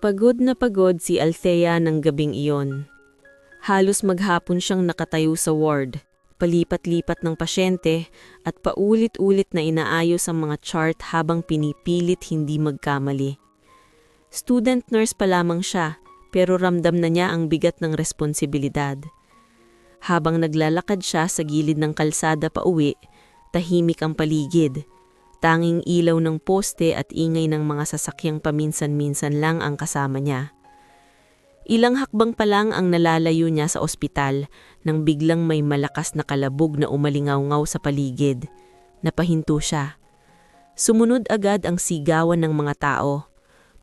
Pagod na pagod si Althea ng gabing iyon. Halos maghapon siyang nakatayo sa ward, palipat-lipat ng pasyente at paulit-ulit na inaayos ang mga chart habang pinipilit hindi magkamali. Student nurse pa lamang siya, pero ramdam na niya ang bigat ng responsibilidad. Habang naglalakad siya sa gilid ng kalsada pauwi, tahimik ang paligid. Tanging ilaw ng poste at ingay ng mga sasakyang paminsan-minsan lang ang kasama niya. Ilang hakbang pa lang ang nalalayo niya sa ospital nang biglang may malakas na kalabog na umalingaw-ngaw sa paligid. Napahinto siya. Sumunod agad ang sigawan ng mga tao.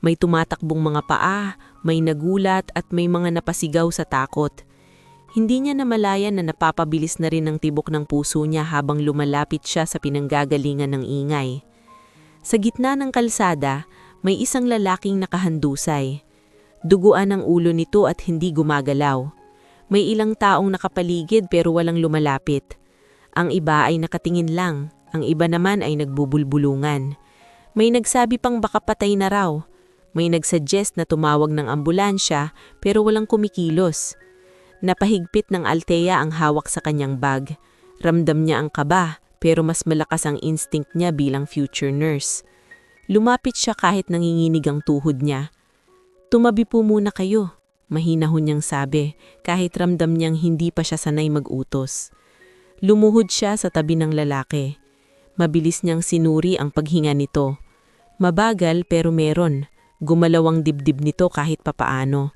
May tumatakbong mga paa, may nagulat at may mga napasigaw sa takot. Hindi niya namalayan na napapabilis na rin ang tibok ng puso niya habang lumalapit siya sa pinanggagalingan ng ingay. Sa gitna ng kalsada, may isang lalaking nakahandusay. Duguan ang ulo nito at hindi gumagalaw. May ilang taong nakapaligid pero walang lumalapit. Ang iba ay nakatingin lang, ang iba naman ay nagbubulbulungan. May nagsabi pang baka patay na raw. May nagsuggest na tumawag ng ambulansya pero walang kumikilos. Napahigpit ng Althea ang hawak sa kanyang bag. Ramdam niya ang kaba, pero mas malakas ang instinct niya bilang future nurse. Lumapit siya kahit nanginginig ang tuhod niya. "Tumabi po muna kayo," mahinahon niyang sabi, kahit ramdam niyang hindi pa siya sanay mag-utos. Lumuhod siya sa tabi ng lalaki. Mabilis niyang sinuri ang paghinga nito. Mabagal pero meron. Gumalaw ang dibdib nito kahit papaano.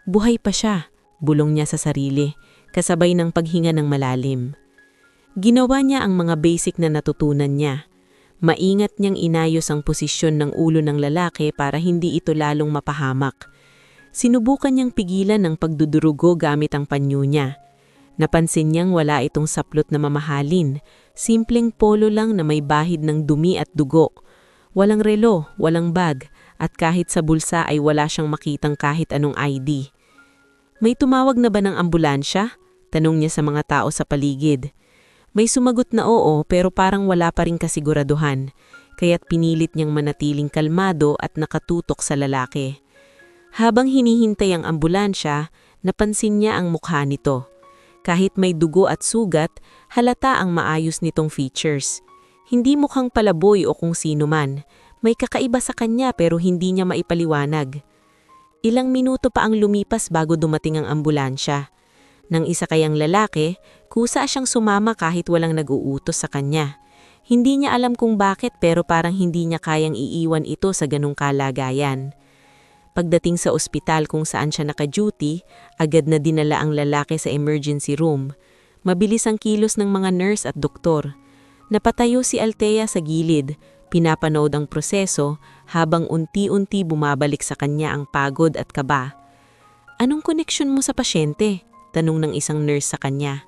Buhay pa siya. Bulong niya sa sarili, kasabay ng paghinga ng malalim. Ginawa niya ang mga basic na natutunan niya. Maingat niyang inayos ang posisyon ng ulo ng lalaki para hindi ito lalong mapahamak. Sinubukan niyang pigilan ang pagdudurugo gamit ang panyo niya. Napansin niyang wala itong saplot na mamahalin, simpleng polo lang na may bahid ng dumi at dugo. Walang relo, walang bag, at kahit sa bulsa ay wala siyang makitang kahit anong ID. "May tumawag na ba ng ambulansya?" tanong niya sa mga tao sa paligid. May sumagot na oo pero parang wala pa ring kasiguraduhan, kaya't pinilit niyang manatiling kalmado at nakatutok sa lalaki. Habang hinihintay ang ambulansya, napansin niya ang mukha nito. Kahit may dugo at sugat, halata ang maayos nitong features. Hindi mukhang palaboy o kung sino man, may kakaiba sa kanya pero hindi niya maipaliwanag. Ilang minuto pa ang lumipas bago dumating ang ambulansya. Nang isa kayang lalaki, kusa siyang sumama kahit walang nag-uutos sa kanya. Hindi niya alam kung bakit pero parang hindi niya kayang iiwan ito sa ganung kalagayan. Pagdating sa ospital kung saan siya naka-duty, agad na dinala ang lalaki sa emergency room. Mabilis ang kilos ng mga nurse at doktor. Napatayo si Althea sa gilid. Pinapanood ang proseso habang unti-unti bumabalik sa kanya ang pagod at kaba. "Anong koneksyon mo sa pasyente?" tanong ng isang nurse sa kanya.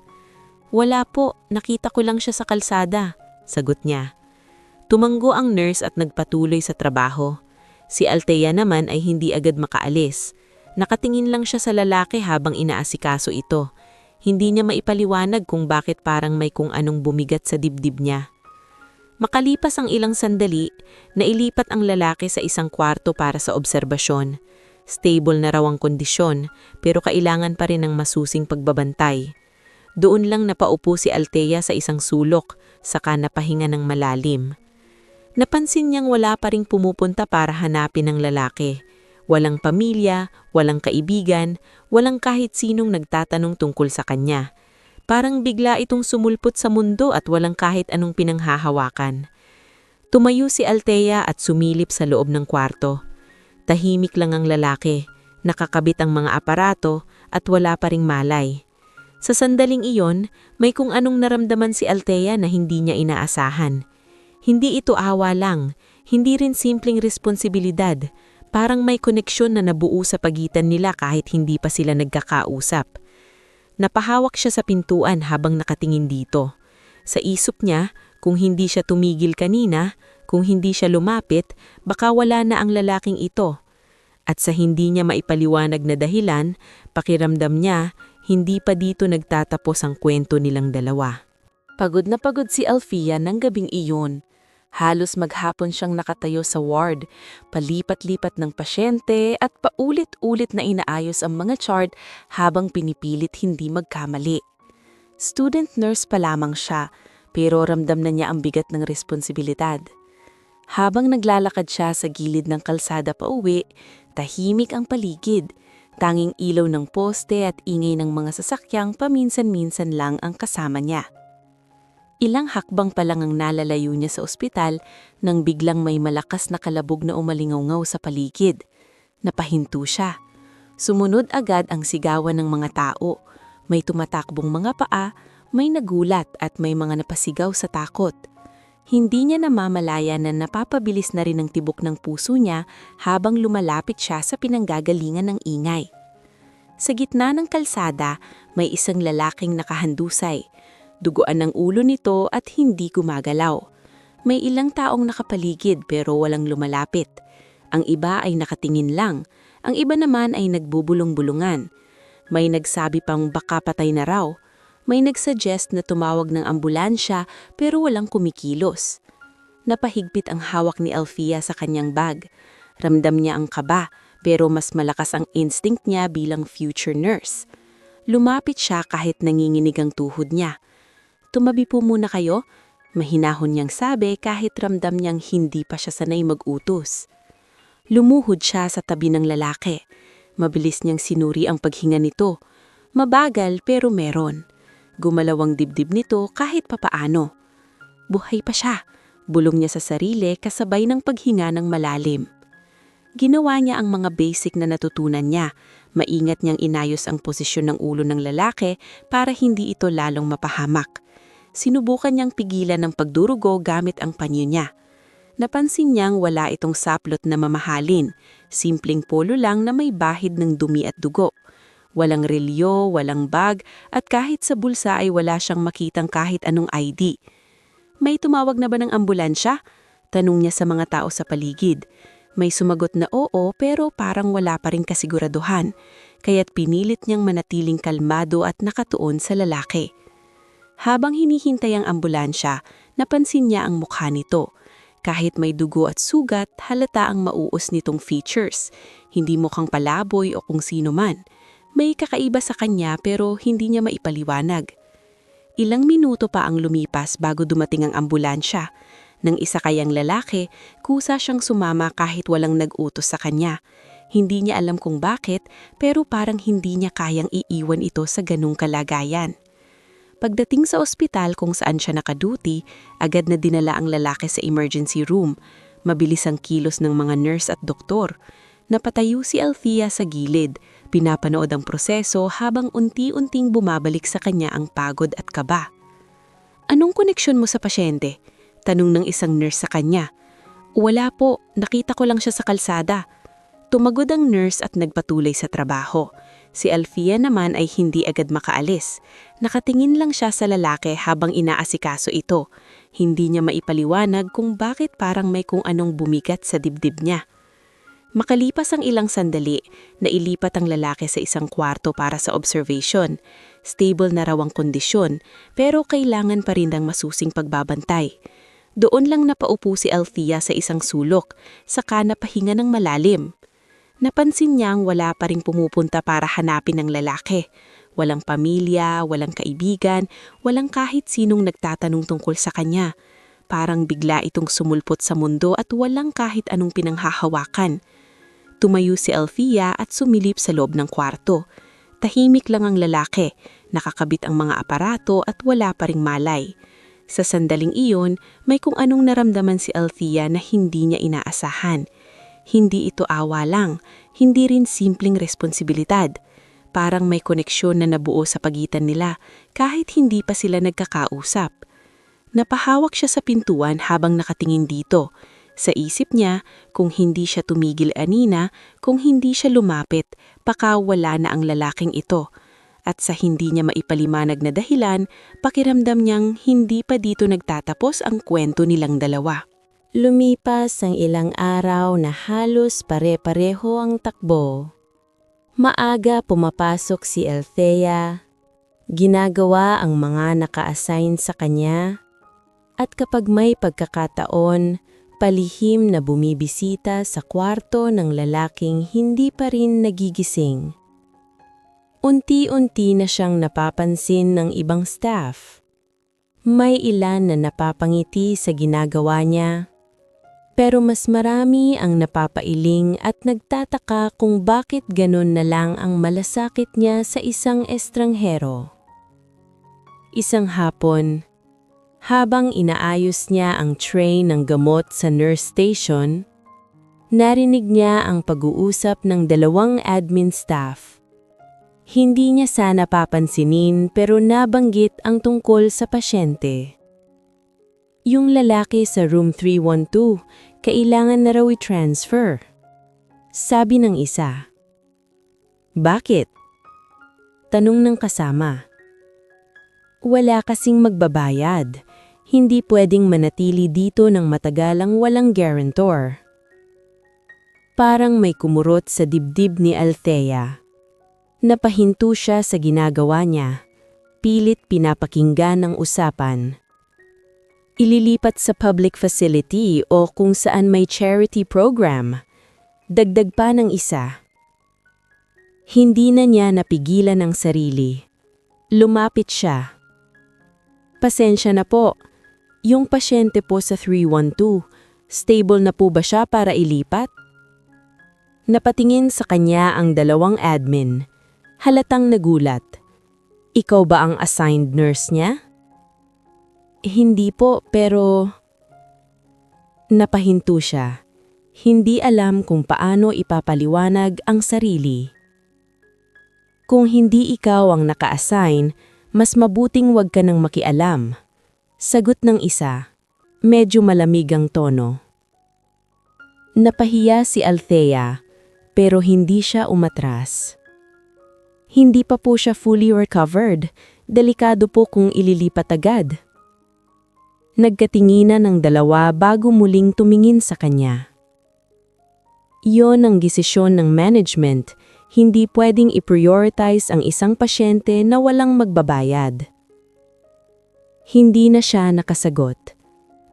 "Wala po, nakita ko lang siya sa kalsada," sagot niya. Tumanggo ang nurse at nagpatuloy sa trabaho. Si Althea naman ay hindi agad makaalis. Nakatingin lang siya sa lalaki habang inaasikaso ito. Hindi niya maipaliwanag kung bakit parang may kung anong bumigat sa dibdib niya. Makalipas ang ilang sandali, nailipat ang lalaki sa isang kwarto para sa obserbasyon. Stable na raw ang kondisyon, pero kailangan pa rin ng masusing pagbabantay. Doon lang napaupo si Althea sa isang sulok, saka napahinga ng malalim. Napansin niyang wala pa ring pumupunta para hanapin ang lalaki. Walang pamilya, walang kaibigan, walang kahit sinong nagtatanong tungkol sa kanya. Parang bigla itong sumulpot sa mundo at walang kahit anong pinanghahawakan. Tumayo si Althea at sumilip sa loob ng kwarto. Tahimik lang ang lalaki, nakakabit ang mga aparato at wala pa ring malay. Sa sandaling iyon, may kung anong naramdaman si Althea na hindi niya inaasahan. Hindi ito awa lang, hindi rin simpleng responsibilidad. Parang may koneksyon na nabuo sa pagitan nila kahit hindi pa sila nagkakausap. Napahawak siya sa pintuan habang nakatingin dito. Sa isip niya, kung hindi siya tumigil kanina, kung hindi siya lumapit, baka wala na ang lalaking ito. At sa hindi niya maipaliwanag na dahilan, pakiramdam niya, hindi pa dito nagtatapos ang kwento nilang dalawa. Pagod na pagod si Althea ng gabing iyon. Halos maghapon siyang nakatayo sa ward, palipat-lipat ng pasyente at paulit-ulit na inaayos ang mga chart habang pinipilit hindi magkamali. Student nurse pa lamang siya, pero ramdam na niya ang bigat ng responsibilidad. Habang naglalakad siya sa gilid ng kalsada pauwi, tahimik ang paligid. Tanging ilaw ng poste at ingay ng mga sasakyang paminsan-minsan lang ang kasama niya. Ilang hakbang pa lang ang nalalayo niya sa ospital nang biglang may malakas na kalabog na umalingaw sa paligid. Napahinto siya. Sumunod agad ang sigawan ng mga tao. May tumatakbong mga paa, may nagulat at may mga napasigaw sa takot. Hindi niya namamalaya na napapabilis na rin ang tibok ng puso niya habang lumalapit siya sa pinanggagalingan ng ingay. Sa gitna ng kalsada, may isang lalaking nakahandusay. Duguan ang ulo nito at hindi gumagalaw. May ilang taong nakapaligid pero walang lumalapit. Ang iba ay nakatingin lang, ang iba naman ay nagbubulong-bulungan. May nagsabi pang baka patay na raw. May nagsuggest na tumawag ng ambulansya pero walang kumikilos. Napahigpit ang hawak ni Alfia sa kanyang bag. Ramdam niya ang kaba pero mas malakas ang instinct niya bilang future nurse. Lumapit siya kahit nanginginig ang tuhod niya. "Tumabi po muna kayo," mahinahon niyang sabi kahit ramdam niyang hindi pa siya sanay mag-utos. Lumuhod siya sa tabi ng lalaki. Mabilis niyang sinuri ang paghinga nito. Mabagal pero meron. Gumalaw ang dibdib nito kahit papaano. Buhay pa siya. Bulong niya sa sarili kasabay ng paghinga ng malalim. Ginawa niya ang mga basic na natutunan niya. Maingat niyang inayos ang posisyon ng ulo ng lalaki para hindi ito lalong mapahamak. Sinubukan niyang pigilan ng pagdurugo gamit ang panyo niya. Napansin niyang wala itong saplot na mamahalin. Simpleng polo lang na may bahid ng dumi at dugo. Walang relyo, walang bag, at kahit sa bulsa ay wala siyang makitang kahit anong ID. "May tumawag na ba ng ambulansya?" Tanong niya sa mga tao sa paligid. May sumagot na oo pero parang wala pa rin kasiguraduhan, kaya't pinilit niyang manatiling kalmado at nakatuon sa lalaki. Habang hinihintay ang ambulansya, napansin niya ang mukha nito. Kahit may dugo at sugat, halata ang mauus nitong features. Hindi mukhang palaboy o kung sino man. May kakaiba sa kanya pero hindi niya maipaliwanag. Ilang minuto pa ang lumipas bago dumating ang ambulansya. Nang isa kayang lalaki, kusa siyang sumama kahit walang nag-utos sa kanya. Hindi niya alam kung bakit, pero parang hindi niya kayang iiwan ito sa ganung kalagayan. Pagdating sa ospital kung saan siya nakaduty, agad na dinala ang lalaki sa emergency room. Mabilis ang kilos ng mga nurse at doktor. Napatayo si Alfia sa gilid. Pinapanood ang proseso habang unti-unting bumabalik sa kanya ang pagod at kaba. "Anong koneksyon mo sa pasyente?" Tanong ng isang nurse sa kanya. "Wala po, nakita ko lang siya sa kalsada." Tumagod ang nurse at nagpatuloy sa trabaho. Si Alfia naman ay hindi agad makaalis. Nakatingin lang siya sa lalaki habang inaasikaso ito. Hindi niya maipaliwanag kung bakit parang may kung anong bumigat sa dibdib niya. Makalipas ang ilang sandali, nailipat ang lalaki sa isang kwarto para sa observation. Stable na raw ang kondisyon, pero kailangan pa rin ng masusing pagbabantay. Doon lang napaupo si Alfia sa isang sulok, saka napahinga ng malalim. Napansin niyang wala pa ring pumupunta para hanapin ang lalaki. Walang pamilya, walang kaibigan, walang kahit sinong nagtatanong tungkol sa kanya. Parang bigla itong sumulpot sa mundo at walang kahit anong pinanghahawakan. Tumayo si Alfia at sumilip sa loob ng kwarto. Tahimik lang ang lalaki, nakakabit ang mga aparato at wala pa ring malay. Sa sandaling iyon, may kung anong naramdaman si Alfia na hindi niya inaasahan. Hindi ito awa lang, hindi rin simpleng responsibilidad. Parang may koneksyon na nabuo sa pagitan nila kahit hindi pa sila nagkakausap. Napahawak siya sa pintuan habang nakatingin dito. Sa isip niya, kung hindi siya tumigil anina, kung hindi siya lumapit, baka wala na ang lalaking ito. At sa hindi niya maipalimanag na dahilan, pakiramdam niyang hindi pa dito nagtatapos ang kwento nilang dalawa. Lumipas ang ilang araw na halos pare-pareho ang takbo. Maaga pumapasok si Althea. Ginagawa ang mga naka-assign sa kanya. At kapag may pagkakataon, palihim na bumibisita sa kwarto ng lalaking hindi pa rin nagigising. Unti-unti na siyang napapansin ng ibang staff. May ilan na napapangiti sa ginagawa niya, pero mas marami ang napapailing at nagtataka kung bakit ganun na lang ang malasakit niya sa isang estranghero. Isang hapon, habang inaayos niya ang tray ng gamot sa nurse station, narinig niya ang pag-uusap ng dalawang admin staff. Hindi niya sana papansinin pero nabanggit ang tungkol sa pasyente. Yung lalaki sa room 312, kailangan na raw i-transfer. Sabi ng isa. Bakit? Tanong ng kasama. Wala kasing magbabayad. Hindi pwedeng manatili dito ng matagalang walang guarantor. Parang may kumurot sa dibdib ni Althea. Napahinto siya sa ginagawa niya. Pilit pinapakinggan ang usapan. Ililipat sa public facility o kung saan may charity program. Dagdag pa ng isa. Hindi na niya napigilan ang sarili. Lumapit siya. Pasensya na po. Yung pasyente po sa 312, stable na po ba siya para ilipat? Napatingin sa kanya ang dalawang admin. Halatang nagulat. Ikaw ba ang assigned nurse niya? Hindi po, pero... Napahinto siya. Hindi alam kung paano ipapaliwanag ang sarili. Kung hindi ikaw ang naka-assign, mas mabuting wag ka nang makialam. Sagot ng isa, medyo malamig ang tono. Napahiya si Althea, pero hindi siya umatras. Hindi pa po siya fully recovered, delikado po kung ililipat agad. Nagkatinginan ng dalawa bago muling tumingin sa kanya. Iyon ang desisyon ng management. Hindi pwedeng i-prioritize ang isang pasyente na walang magbabayad. Hindi na siya nakasagot.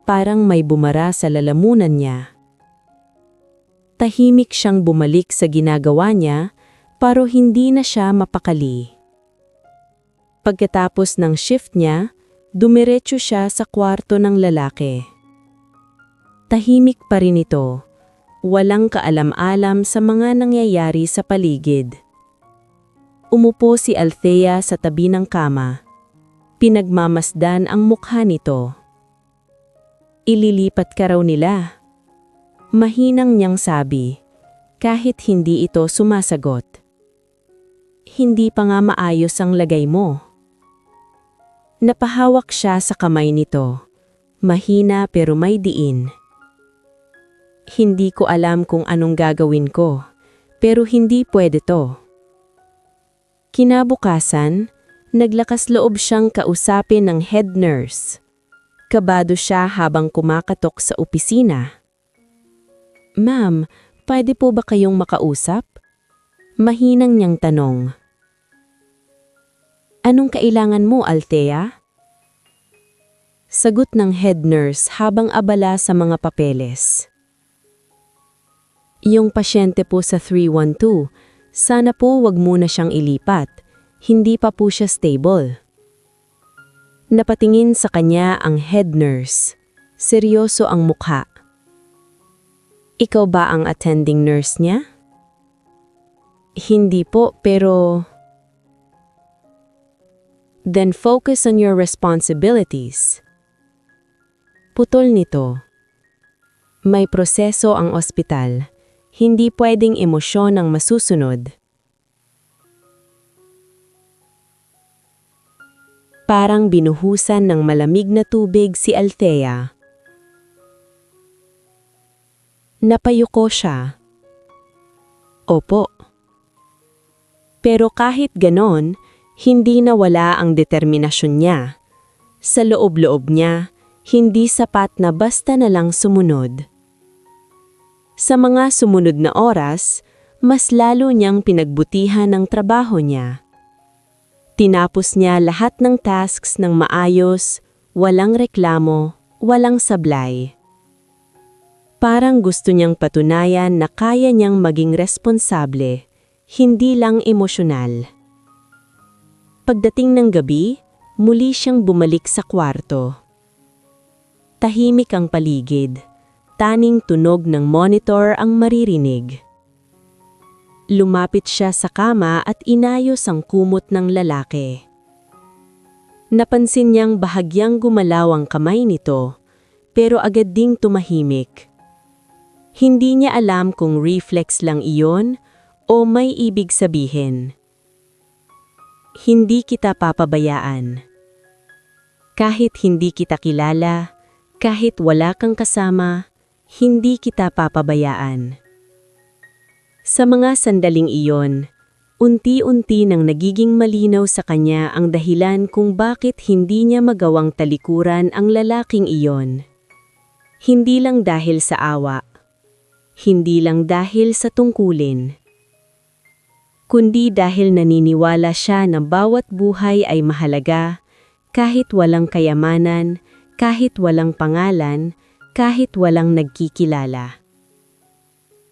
Parang may bumara sa lalamunan niya. Tahimik siyang bumalik sa ginagawa niya, pero hindi na siya mapakali. Pagkatapos ng shift niya, dumiretso siya sa kwarto ng lalaki. Tahimik pa rin ito. Walang kaalam-alam sa mga nangyayari sa paligid. Umupo si Althea sa tabi ng kama. Pinagmamasdan ang mukha nito. Ililipat ka raw nila. Mahinang niyang sabi, kahit hindi ito sumasagot. Hindi pa nga maayos ang lagay mo. Napahawak siya sa kamay nito. Mahina pero may diin. Hindi ko alam kung anong gagawin ko, pero hindi pwede to. Kinabukasan, naglakas loob siyang kausapin ng head nurse. Kabado siya habang kumakatok sa opisina. Ma'am, pwede po ba kayong makausap? Mahinang niyang tanong. Anong kailangan mo, Althea? Sagot ng head nurse habang abala sa mga papeles. Yung pasyente po sa 312, sana po wag muna siyang ilipat. Hindi pa po siya stable. Napatingin sa kanya ang head nurse. Seryoso ang mukha. Ikaw ba ang attending nurse niya? Hindi po, pero... Then focus on your responsibilities. Putol nito. May proseso ang ospital. Hindi pwedeng emosyon ang masusunod. Parang binuhusan ng malamig na tubig si Althea. Napayuko siya. Opo. Pero kahit ganon, hindi nawala ang determinasyon niya. Sa loob-loob niya, hindi sapat na basta na lang sumunod. Sa mga sumunod na oras, mas lalo niyang pinagbutihan ang trabaho niya. Tinapos niya lahat ng tasks ng maayos, walang reklamo walang sablay. Parang gusto niyang patunayan na kaya niyang maging responsable, hindi lang emosyonal. Pagdating ng gabi, muli siyang bumalik sa kwarto. Tahimik ang paligid, taning tunog ng monitor ang maririnig. Lumapit siya sa kama at inayos ang kumot ng lalaki. Napansin niyang bahagyang gumalaw ang kamay nito, pero agad ding tumahimik. Hindi niya alam kung reflex lang iyon o may ibig sabihin. Hindi kita papabayaan. Kahit hindi kita kilala, kahit wala kang kasama, hindi kita papabayaan. Sa mga sandaling iyon, unti-unti nang nagiging malinaw sa kanya ang dahilan kung bakit hindi niya magawang talikuran ang lalaking iyon. Hindi lang dahil sa awa, hindi lang dahil sa tungkulin, kundi dahil naniniwala siya na bawat buhay ay mahalaga, kahit walang kayamanan, kahit walang pangalan, kahit walang nagkikilala.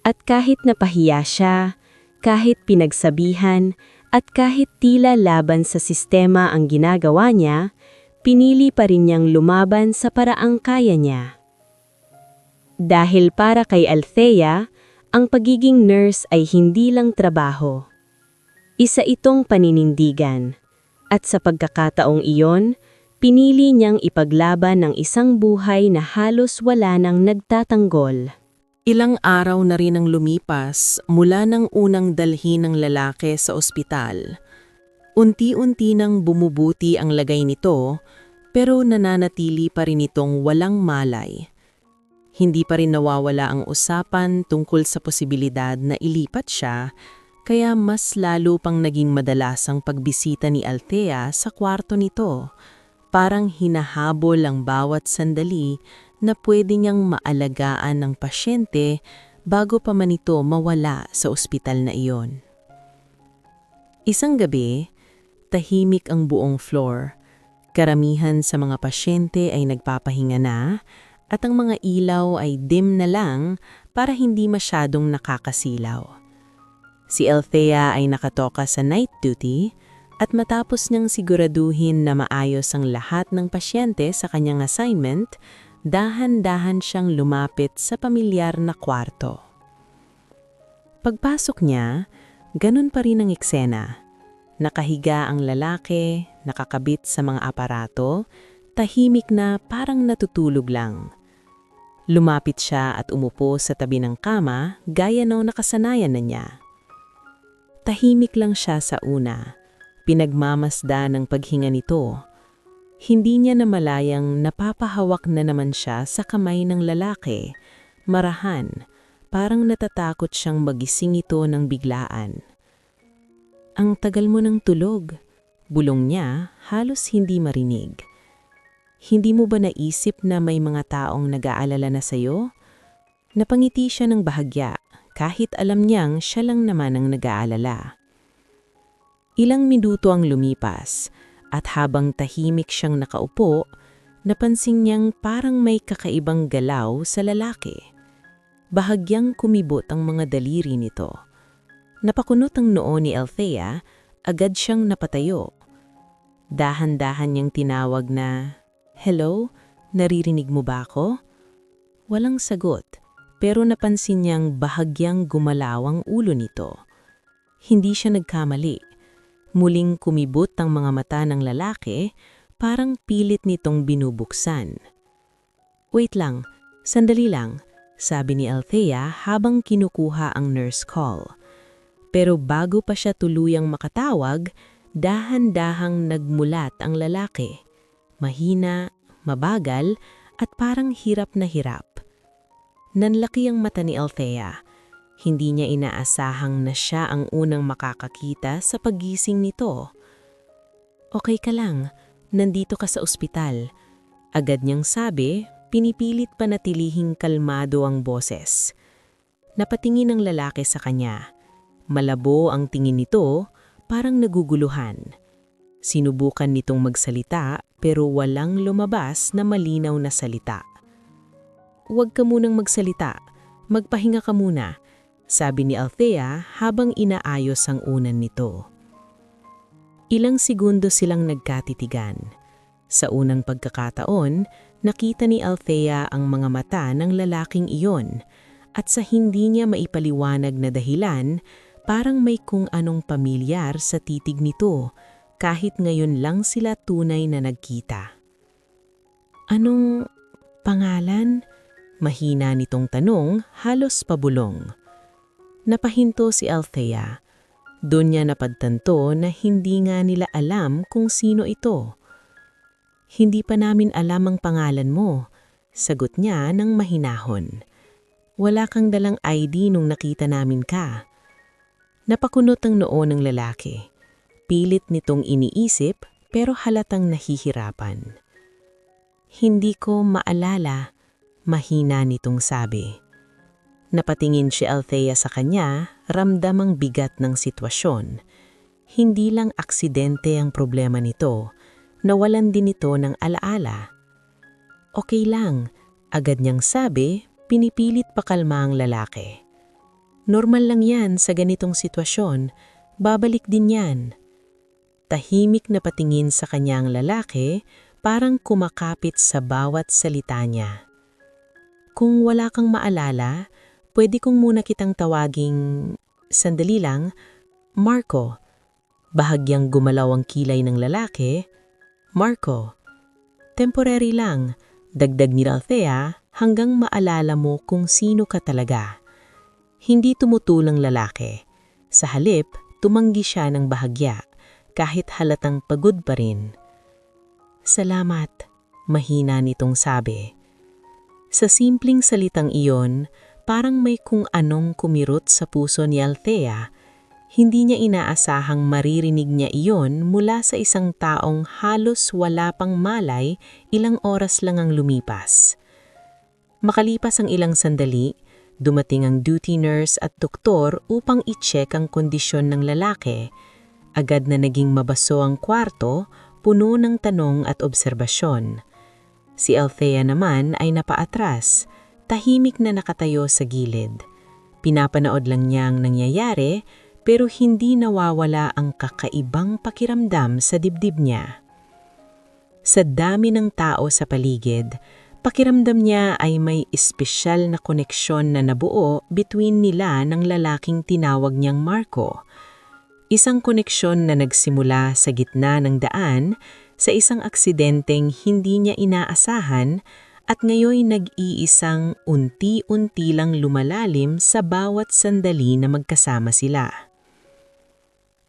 At kahit napahiya siya, kahit pinagsabihan, at kahit tila laban sa sistema ang ginagawa niya, pinili pa rin niyang lumaban sa paraang kaya niya. Dahil para kay Althea, ang pagiging nurse ay hindi lang trabaho. Isa itong paninindigan, at sa pagkakataong iyon, pinili niyang ipaglaban ng isang buhay na halos wala nang nagtatanggol. Ilang araw na rin ang lumipas mula ng unang dalhin ng lalaki sa ospital. Unti-unti nang bumubuti ang lagay nito, pero nananatili pa rin itong walang malay. Hindi pa rin nawawala ang usapan tungkol sa posibilidad na ilipat siya, kaya mas lalo pang naging madalas ang pagbisita ni Althea sa kwarto nito. Parang hinahabol ang bawat sandali na pwede niyang maalagaan ng pasyente bago pa man ito mawala sa ospital na iyon. Isang gabi, tahimik ang buong floor. Karamihan sa mga pasyente ay nagpapahinga na, at ang mga ilaw ay dim na lang para hindi masyadong nakakasilaw. Si Althea ay nakatoka sa night duty at matapos niyang siguraduhin na maayos ang lahat ng pasyente sa kanyang assignment, dahan-dahan siyang lumapit sa pamilyar na kwarto. Pagpasok niya, ganun pa rin ang eksena. Nakahiga ang lalaki, nakakabit sa mga aparato, tahimik na parang natutulog lang. Lumapit siya at umupo sa tabi ng kama gaya ng nakasanayan na niya. Tahimik lang siya sa una, pinagmamasda ng paghinga nito. Hindi niya namalayang napapahawak na naman siya sa kamay ng lalaki, marahan, parang natatakot siyang magising ito ng biglaan. "Ang tagal mo ng tulog," bulong niya, halos hindi marinig. "Hindi mo ba naisip na may mga taong nag-aalala na sa'yo?" Napangiti siya ng bahagya, kahit alam niyang siya lang naman ang nag-aalala. Ilang minuto ang lumipas, at habang tahimik siyang nakaupo, napansin niyang parang may kakaibang galaw sa lalaki. Bahagyang kumibot ang mga daliri nito. Napakunot ang noo ni Althea, agad siyang napatayo. Dahan-dahan niyang tinawag na, "Hello, naririnig mo ba ako?" Walang sagot, pero napansin niyang bahagyang gumalaw ang ulo nito. Hindi siya nagkamali. Muling kumibot ang mga mata ng lalaki, parang pilit nitong binubuksan. "Wait lang, sandali lang," sabi ni Althea habang kinukuha ang nurse call. Pero bago pa siya tuluyang makatawag, dahan-dahang nagmulat ang lalaki. Mahina, mabagal, at parang hirap na hirap. Nanlaki ang mata ni Althea. Hindi niya inaasahang na siya ang unang makakakita sa paggising nito. "Okay ka lang, nandito ka sa ospital," agad niyang sabi, pinipilit panatilihing kalmado ang boses. Napatingin ang lalaki sa kanya. Malabo ang tingin nito, parang naguguluhan. Sinubukan nitong magsalita pero walang lumabas na malinaw na salita. "Huwag ka munang magsalita. Magpahinga ka muna," sabi ni Althea habang inaayos ang unan nito. Ilang segundo silang nagkatitigan. Sa unang pagkakataon, nakita ni Althea ang mga mata ng lalaking iyon at sa hindi niya maipaliwanag na dahilan, parang may kung anong pamilyar sa titig nito kahit ngayon lang sila tunay na nagkita. "Anong pangalan?" Mahina nitong tanong, halos pabulong. Napahinto si Althea. Doon niya napadtanto na hindi nga nila alam kung sino ito. "Hindi pa namin alam ang pangalan mo," sagot niya ng mahinahon. "Wala kang dalang ID nung nakita namin ka." Napakunot ang noo ng lalaki. Pilit nitong iniisip pero halatang nahihirapan. "Hindi ko maalala," mahina nitong sabi. Napatingin si Althea sa kanya, ramdam ang bigat ng sitwasyon. Hindi lang aksidente ang problema nito, nawalan din ito ng alaala. "Okay lang," agad niyang sabi, pinipilit pakalma ang lalaki. "Normal lang yan sa ganitong sitwasyon, babalik din yan." Tahimik na patingin sa kanyang lalaki, parang kumakapit sa bawat salita niya. "Kung wala kang maalala, pwede kong muna kitang tawaging, sandali lang, Marco." Bahagyang gumalaw ang kilay ng lalaki. "Marco, temporary lang," dagdag ni Althea, "hanggang maalala mo kung sino ka talaga." Hindi tumutulong lalaki. Sa halip, tumanggi siya ng bahagya, kahit halatang pagod pa rin. "Salamat," mahina nitong sabi. Sa simpleng salitang iyon, parang may kung anong kumirot sa puso ni Althea. Hindi niya inaasahang maririnig niya iyon mula sa isang taong halos wala pang malay, ilang oras lang ang lumipas. Makalipas ang ilang sandali, dumating ang duty nurse at doktor upang i-check ang kondisyon ng lalaki. Agad na naging mabaso ang kwarto, puno ng tanong at obserbasyon. Si Althea naman ay napaatras, tahimik na nakatayo sa gilid. Pinapanood lang niya ang nangyayari, pero hindi nawawala ang kakaibang pakiramdam sa dibdib niya. Sa dami ng tao sa paligid, pakiramdam niya ay may espesyal na koneksyon na nabuo between nila ng lalaking tinawag niyang Marco. Isang koneksyon na nagsimula sa gitna ng daan sa isang aksidenteng hindi niya inaasahan at ngayon nag-iisang unti-unti lang lumalalim sa bawat sandali na magkasama sila.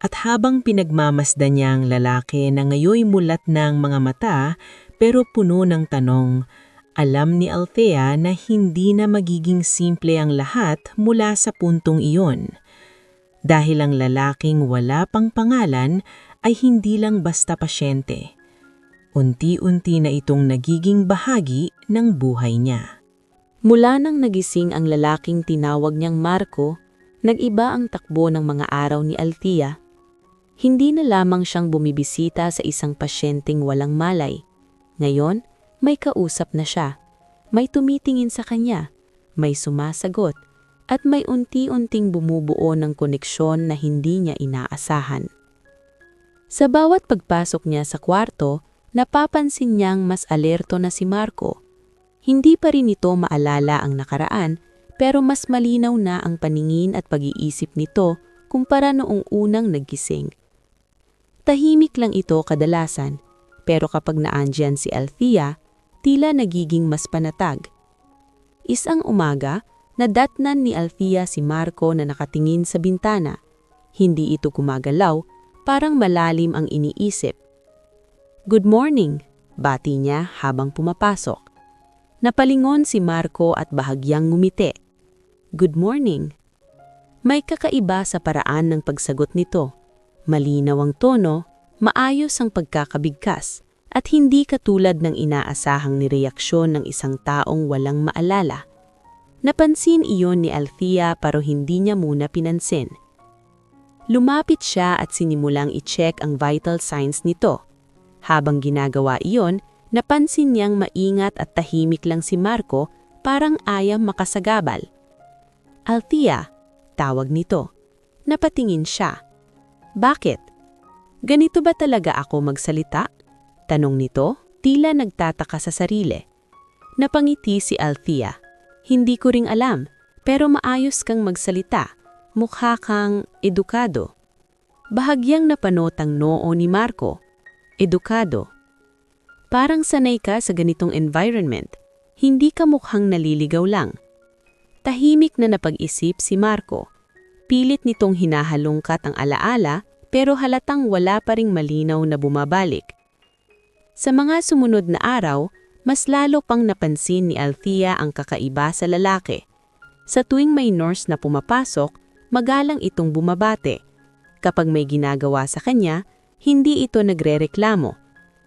At habang pinagmamasdan niya ang lalaki na ngayon mulat ng mga mata pero puno ng tanong, alam ni Althea na hindi na magiging simple ang lahat mula sa puntong iyon. Dahil ang lalaking wala pang pangalan ay hindi lang basta pasyente. Unti-unti na itong nagiging bahagi ng buhay niya. Mula nang nagising ang lalaking tinawag niyang Marco, nag-iba ang takbo ng mga araw ni Althea. Hindi na lamang siyang bumibisita sa isang pasyenteng walang malay. Ngayon, may kausap na siya. May tumitingin sa kanya, may sumasagot, at may unti-unting bumubuo ng koneksyon na hindi niya inaasahan. Sa bawat pagpasok niya sa kwarto, napapansin niyang mas alerto na si Marco. Hindi pa rin ito maalala ang nakaraan, pero mas malinaw na ang paningin at pag-iisip nito kumpara noong unang naggising. Tahimik lang ito kadalasan, pero kapag naandyan si Althea, tila nagiging mas panatag. Isang umaga, nadatnan ni Althea si Marco na nakatingin sa bintana. Hindi ito gumagalaw, parang malalim ang iniisip. "Good morning," bati niya habang pumapasok. Napalingon si Marco at bahagyang ngumiti. "Good morning." May kakaiba sa paraan ng pagsagot nito. Malinaw ang tono, maayos ang pagkakabigkas, at hindi katulad ng inaasahang nireaksyon ng isang taong walang maalala. Napansin iyon ni Althea pero hindi niya muna pinansin. Lumapit siya at sinimulang i-check ang vital signs nito. Habang ginagawa iyon, napansin niyang maingat at tahimik lang si Marco, parang ayaw makasagabal. "Althea," tawag nito. Napatingin siya. "Bakit? Ganito ba talaga ako magsalita?" Tanong nito, tila nagtataka sa sarili. Napangiti si Althea. "Hindi ko ring alam, pero maayos kang magsalita. Mukha kang edukado." Bahagyang napanotang noo ni Marco. Edukado. "Parang sanay ka sa ganitong environment. Hindi ka mukhang naliligaw lang." Tahimik na napag-isip si Marco. Pilit nitong hinahalungkat ang alaala, pero halatang wala pa ring malinaw na bumabalik. Sa mga sumunod na araw, mas lalo pang napansin ni Althea ang kakaiba sa lalaki. Sa tuwing may nurse na pumapasok, magalang itong bumabate. Kapag may ginagawa sa kanya, hindi ito nagrereklamo.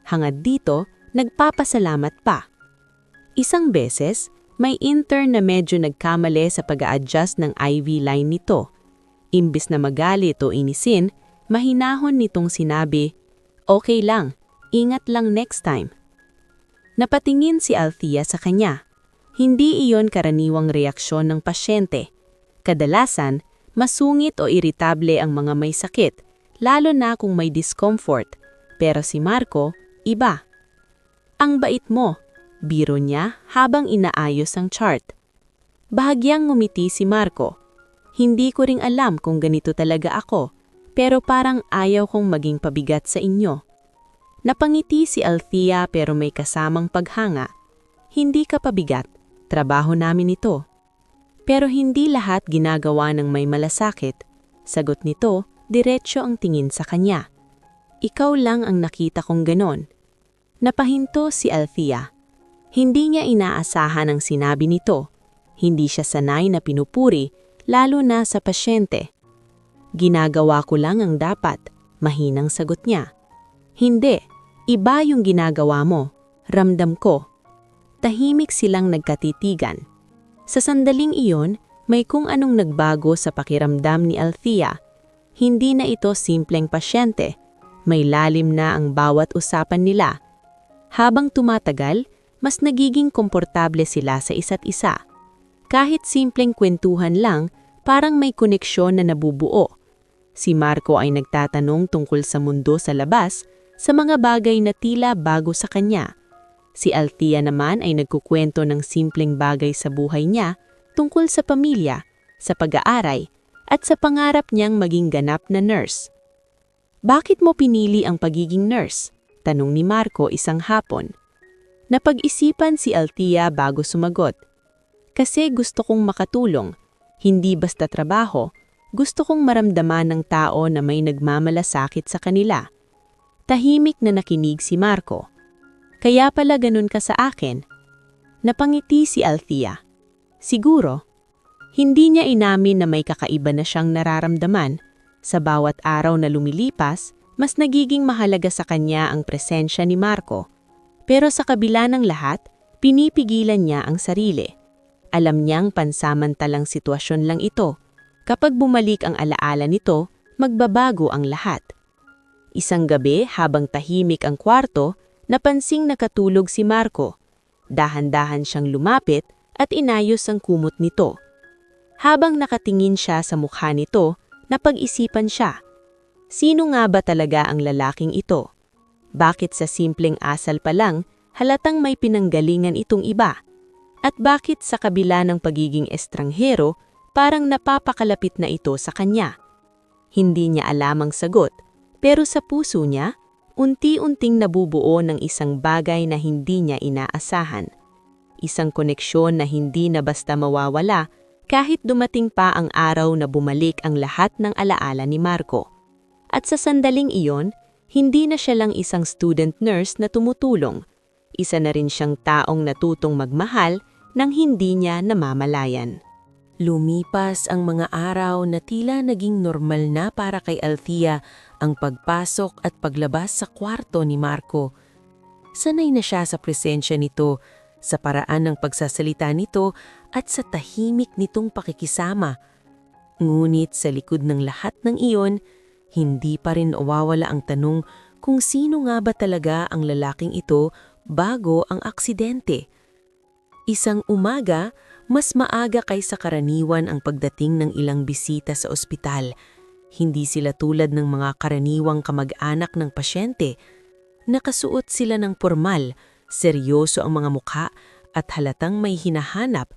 Hangad dito, nagpapasalamat pa. Isang beses, may intern na medyo nagkamali sa pag-a-adjust ng IV line nito. Imbis na magalit o inisin, mahinahon nitong sinabi, "Okay lang, ingat lang next time." Napatingin si Althea sa kanya. Hindi iyon karaniwang reaksyon ng pasyente. Kadalasan, masungit o iritable ang mga may sakit, lalo na kung may discomfort. Pero si Marco, iba. "Ang bait mo," biro niya habang inaayos ang chart. Bahagyang ngumiti si Marco. "Hindi ko ring alam kung ganito talaga ako, pero parang ayaw kong maging pabigat sa inyo." Napangiti si Althea pero may kasamang paghanga. "Hindi ka pabigat, trabaho namin ito." "Pero hindi lahat ginagawa ng may malasakit." Sagot nito, diretsyo ang tingin sa kanya. "Ikaw lang ang nakita kong ganon." Napahinto si Althea. Hindi niya inaasahan ang sinabi nito. Hindi siya sanay na pinupuri, lalo na sa pasyente. "Ginagawa ko lang ang dapat," mahinang sagot niya. "Hindi, iba yung ginagawa mo. Ramdam ko." Tahimik silang nagkatitigan. Sa sandaling iyon, may kung anong nagbago sa pakiramdam ni Althea. Hindi na ito simpleng pasyente. May lalim na ang bawat usapan nila. Habang tumatagal, mas nagiging komportable sila sa isa't isa. Kahit simpleng kwentuhan lang, parang may koneksyon na nabubuo. Si Marco ay nagtatanong tungkol sa mundo sa labas, sa mga bagay na tila bago sa kanya. Si Althea naman ay nagkukwento ng simpleng bagay sa buhay niya tungkol sa pamilya, sa pag-aaral, at sa pangarap niyang maging ganap na nurse. "Bakit mo pinili ang pagiging nurse?" tanong ni Marco isang hapon. Napag-isipan si Althea bago sumagot. "Kasi gusto kong makatulong, hindi basta trabaho, gusto kong maramdaman ng tao na may nagmamalasakit sa kanila." Tahimik na nakinig si Marco. "Kaya pala ganun ka sa akin." Napangiti si Althea. "Siguro." Hindi niya inamin na may kakaiba na siyang nararamdaman. Sa bawat araw na lumilipas, mas nagiging mahalaga sa kanya ang presensya ni Marco. Pero sa kabila ng lahat, pinipigilan niya ang sarili. Alam niyang pansamantalang sitwasyon lang ito. Kapag bumalik ang alaala nito, magbabago ang lahat. Isang gabi habang tahimik ang kwarto, napansing nakatulog si Marco. Dahan-dahan siyang lumapit at inayos ang kumot nito. Habang nakatingin siya sa mukha nito, napag-isipan siya. Sino nga ba talaga ang lalaking ito? Bakit sa simpleng asal pa lang, halatang may pinanggalingan itong iba? At bakit sa kabila ng pagiging estranghero, parang napapakalapit na ito sa kanya? Hindi niya alam ang sagot, pero sa puso niya, unti-unting nabubuo ng isang bagay na hindi niya inaasahan. Isang koneksyon na hindi na basta mawawala kahit dumating pa ang araw na bumalik ang lahat ng alaala ni Marco. At sa sandaling iyon, hindi na siya lang isang student nurse na tumutulong. Isa na rin siyang taong natutong magmahal nang hindi niya namamalayan. Lumipas ang mga araw na tila naging normal na para kay Althea ang pagpasok at paglabas sa kwarto ni Marco. Sanay na siya sa presensya nito, sa paraan ng pagsasalita nito at sa tahimik nitong pakikisama. Ngunit sa likod ng lahat ng iyon, hindi pa rin nawawala ang tanong kung sino nga ba talaga ang lalaking ito bago ang aksidente. Isang umaga, mas maaga kaysa karaniwan ang pagdating ng ilang bisita sa ospital. Hindi sila tulad ng mga karaniwang kamag-anak ng pasyente. Nakasuot sila ng formal, seryoso ang mga mukha at halatang may hinahanap.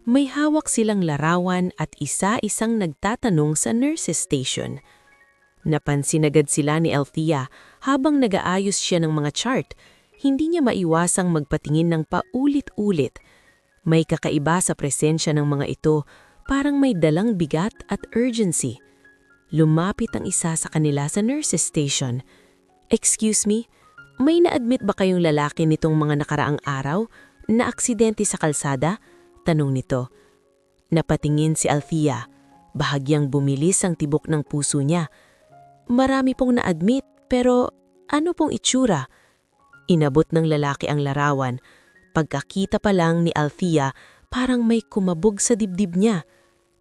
May hawak silang larawan at isa-isang nagtatanong sa nurses station. Napansin agad sila ni Althea habang nag-aayos siya ng mga chart. Hindi niya maiwasang magpatingin ng paulit-ulit. May kakaiba sa presensya ng mga ito, parang may dalang bigat at urgency. Lumapit ang isa sa kanila sa nurses station. "Excuse me, may na-admit ba kayong lalaki nitong mga nakaraang araw na aksidente sa kalsada?" Tanong nito. Napatingin si Althea. Bahagyang bumilis ang tibok ng puso niya. "Marami pong na-admit, pero ano pong itsura?" Inabot ng lalaki ang larawan. Pagkakita pa lang ni Althea, parang may kumabog sa dibdib niya.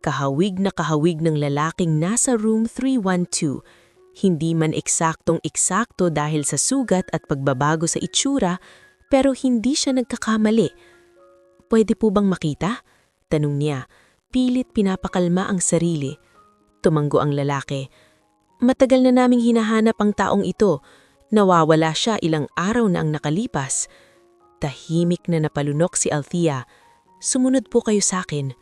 Kahawig na kahawig ng lalaking nasa room 312. Hindi man eksaktong-eksakto dahil sa sugat at pagbabago sa itsura, pero hindi siya nagkakamali. "Pwede po bang makita?" Tanong niya. Pilit pinapakalma ang sarili. Tumanggo ang lalaki. "Matagal na naming hinahanap ang taong ito. Nawawala siya ilang araw na ang nakalipas." Tahimik na napalunok si Althea. "Sumunod po kayo sa akin."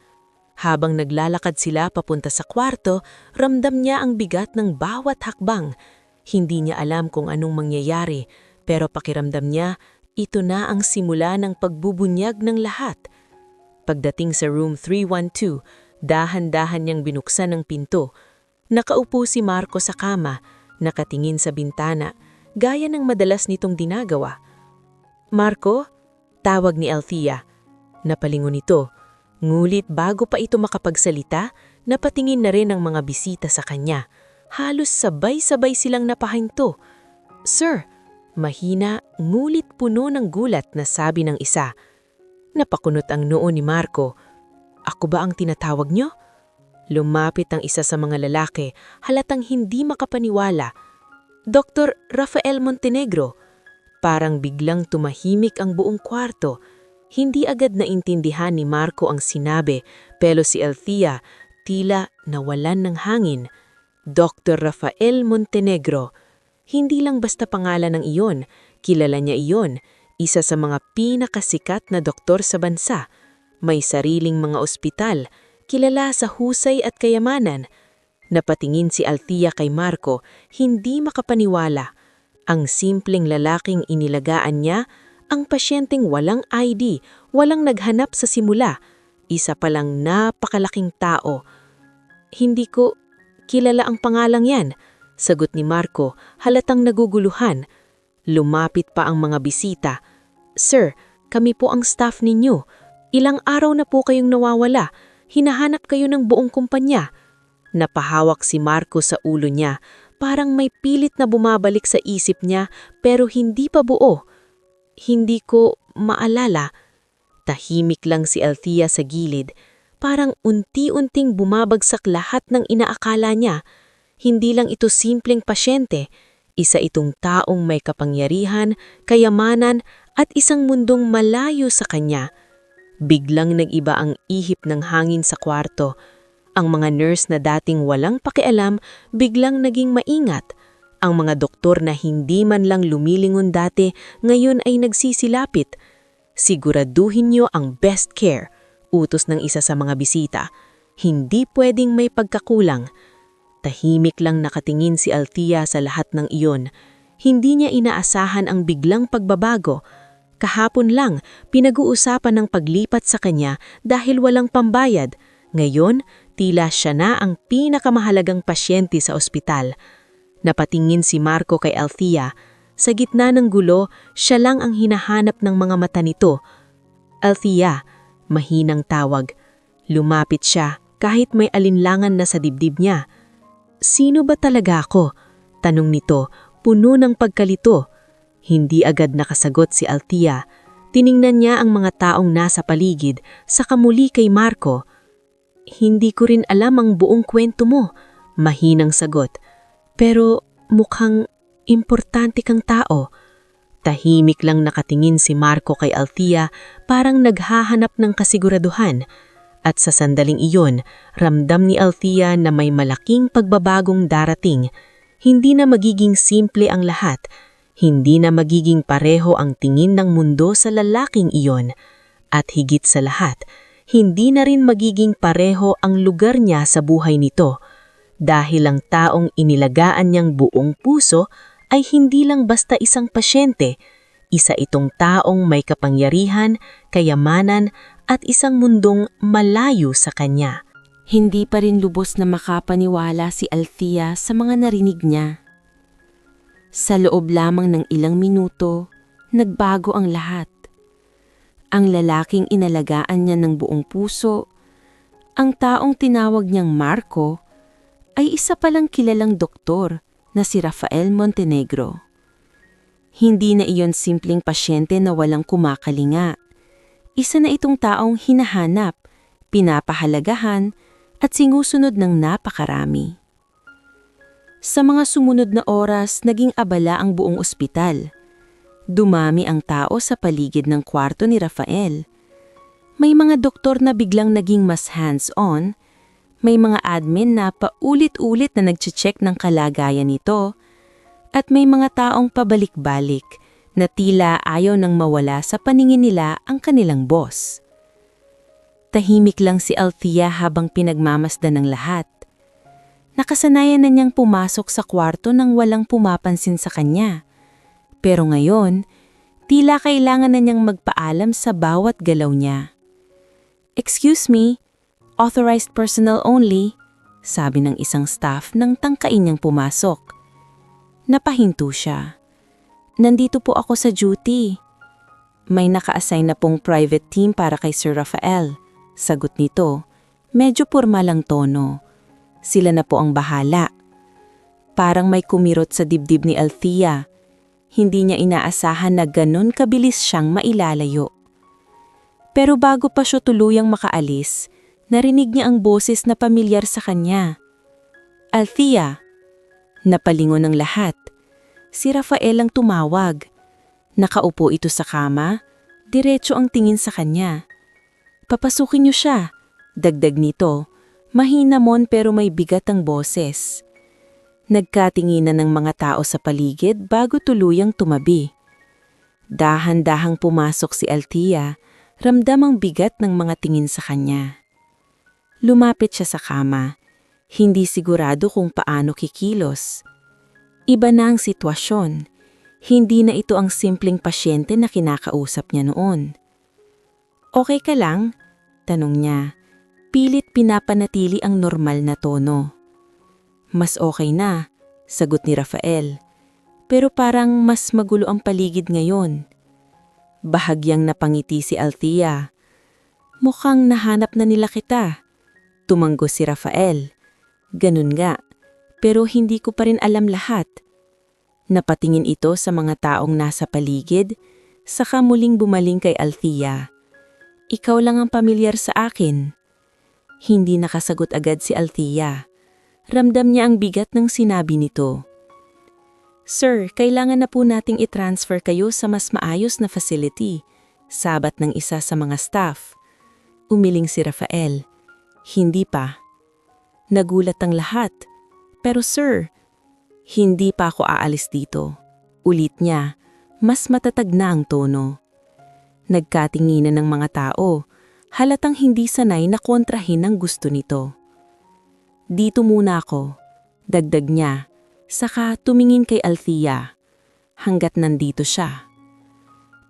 Habang naglalakad sila papunta sa kwarto, ramdam niya ang bigat ng bawat hakbang. Hindi niya alam kung anong mangyayari, pero pakiramdam niya, ito na ang simula ng pagbubunyag ng lahat. Pagdating sa room 312, dahan-dahan niyang binuksan ang pinto. Nakaupo si Marco sa kama, nakatingin sa bintana, gaya ng madalas nitong dinagawa. "Marco?" Tawag ni Althea. Napalingon ito. Ngulit bago pa ito makapagsalita, napatingin na rin ang mga bisita sa kanya. Halos sabay-sabay silang napahinto. "Sir," mahina, ngulit puno ng gulat na sabi ng isa. Napakunot ang noo ni Marco. "Ako ba ang tinatawag niyo?" Lumapit ang isa sa mga lalaki, halatang hindi makapaniwala. "Dr. Rafael Montenegro." Parang biglang tumahimik ang buong kwarto. Hindi agad naintindihan ni Marco ang sinabi, pero si Althea tila nawalan ng hangin. Dr. Rafael Montenegro. Hindi lang basta pangalan ng iyon, kilala niya iyon. Isa sa mga pinakasikat na doktor sa bansa. May sariling mga ospital, kilala sa husay at kayamanan. Napatingin si Althea kay Marco, hindi makapaniwala. Ang simpleng lalaking inilagaan niya, ang pasyenteng walang ID, walang naghanap sa simula. Isa palang napakalaking tao. "Hindi ko kilala ang pangalang yan," sagot ni Marco, halatang naguguluhan. Lumapit pa ang mga bisita. "Sir, kami po ang staff ninyo. Ilang araw na po kayong nawawala. Hinahanap kayo ng buong kumpanya." Napahawak si Marco sa ulo niya. Parang may pilit na bumabalik sa isip niya, pero hindi pa buo. "Hindi ko maalala." Tahimik lang si Althea sa gilid. Parang unti-unting bumabagsak lahat ng inaakala niya. Hindi lang ito simpleng pasyente. Isa itong taong may kapangyarihan, kayamanan, at isang mundong malayo sa kanya. Biglang nag-iba ang ihip ng hangin sa kwarto. Ang mga nurse na dating walang pakialam, biglang naging maingat. Ang mga doktor na hindi man lang lumilingon dati, ngayon ay nagsisilapit. "Siguraduhin niyo ang best care," utos ng isa sa mga bisita. "Hindi pwedeng may pagkakulang." Tahimik lang nakatingin si Althea sa lahat ng iyon. Hindi niya inaasahan ang biglang pagbabago. Kahapon lang, pinag-uusapan ng paglipat sa kanya dahil walang pambayad. Ngayon, tila siya na ang pinakamahalagang pasyente sa ospital. Napatingin si Marco kay Althea. Sa gitna ng gulo, siya lang ang hinahanap ng mga mata nito. "Althea," mahinang tawag. Lumapit siya kahit may alinlangan na sa dibdib niya. "Sino ba talaga ako?" Tanong nito, puno ng pagkalito. Hindi agad nakasagot si Althea. Tiningnan niya ang mga taong nasa paligid, saka muli kay Marco. Hindi ko rin alam ang buong kwento mo, mahinang sagot. Pero mukhang importante kang tao. Tahimik lang nakatingin si Marco kay Althea, parang naghahanap ng kasiguraduhan. At sa sandaling iyon, ramdam ni Althea na may malaking pagbabagong darating. Hindi na magiging simple ang lahat. Hindi na magiging pareho ang tingin ng mundo sa lalaking iyon. At higit sa lahat, hindi na rin magiging pareho ang lugar niya sa buhay nito. Dahil ang taong inilagaan niyang buong puso ay hindi lang basta isang pasyente, isa itong taong may kapangyarihan, kayamanan at isang mundong malayo sa kanya. Hindi pa rin lubos na makapaniwala si Althea sa mga narinig niya. Sa loob lamang ng ilang minuto, nagbago ang lahat. Ang lalaking inalagaan niya ng buong puso, ang taong tinawag niyang Marco, ay isa palang kilalang doktor na si Rafael Montenegro. Hindi na iyon simpleng pasyente na walang kumakalinga. Isa na itong taong hinahanap, pinapahalagahan at sinusunod ng napakarami. Sa mga sumunod na oras, naging abala ang buong ospital. Dumami ang tao sa paligid ng kwarto ni Rafael. May mga doktor na biglang naging mas hands-on. May mga admin na paulit-ulit na nagche-check ng kalagayan nito. At may mga taong pabalik-balik na tila ayaw nang mawala sa paningin nila ang kanilang boss. Tahimik lang si Althea habang pinagmamasdan ng lahat. Nakasanayan na niyang pumasok sa kwarto nang walang pumapansin sa kanya. Pero ngayon, tila kailangan na niyang magpaalam sa bawat galaw niya. "Excuse me, authorized personnel only," sabi ng isang staff nang tangkain niyang pumasok. Napahinto siya. "Nandito po ako sa duty." "May naka-assign na pong private team para kay Sir Rafael," sagot nito. Medyo pormal ang tono. Sila na po ang bahala. Parang may kumirot sa dibdib ni Althea. Hindi niya inaasahan na ganun kabilis siyang mailalayo. Pero bago pa siya tuluyang makaalis, narinig niya ang boses na pamilyar sa kanya. "Althea!" Napalingon ng lahat. Si Rafael ang tumawag. Nakaupo ito sa kama, diretso ang tingin sa kanya. "Papasukin niyo siya," dagdag nito. Mahinamon pero may bigat ang boses. Nagkatinginan ng mga tao sa paligid bago tuluyang tumabi. Dahan-dahang pumasok si Althea, ramdam ang bigat ng mga tingin sa kanya. Lumapit siya sa kama, hindi sigurado kung paano kikilos. Iba na ang sitwasyon. Hindi na ito ang simpleng pasyente na kinakausap niya noon. "Okay ka lang?" tanong niya. Pilit pinapanatili ang normal na tono. "Mas okay na," sagot ni Rafael. "Pero parang mas magulo ang paligid ngayon." Bahagyang napangiti si Althea. "Mukhang nahanap na nila kita." Tumanggo si Rafael. "Ganun nga, pero hindi ko pa rin alam lahat." Napatingin ito sa mga taong nasa paligid, saka muling bumaling kay Althea. "Ikaw lang ang pamilyar sa akin." Hindi nakasagot agad si Althea. Ramdam niya ang bigat ng sinabi nito. "Sir, kailangan na po nating i-transfer kayo sa mas maayos na facility," sabat ng isa sa mga staff. Umiling si Rafael. "Hindi pa." Nagulat ang lahat. "Pero sir," "Hindi pa ako aalis dito." Ulit niya, mas matatag na ang tono. Nagkatinginan ng mga tao. Halatang hindi sanay na kontrahin ang gusto nito. "Dito muna ako," dagdag niya, saka tumingin kay Althea. Hanggat nandito siya.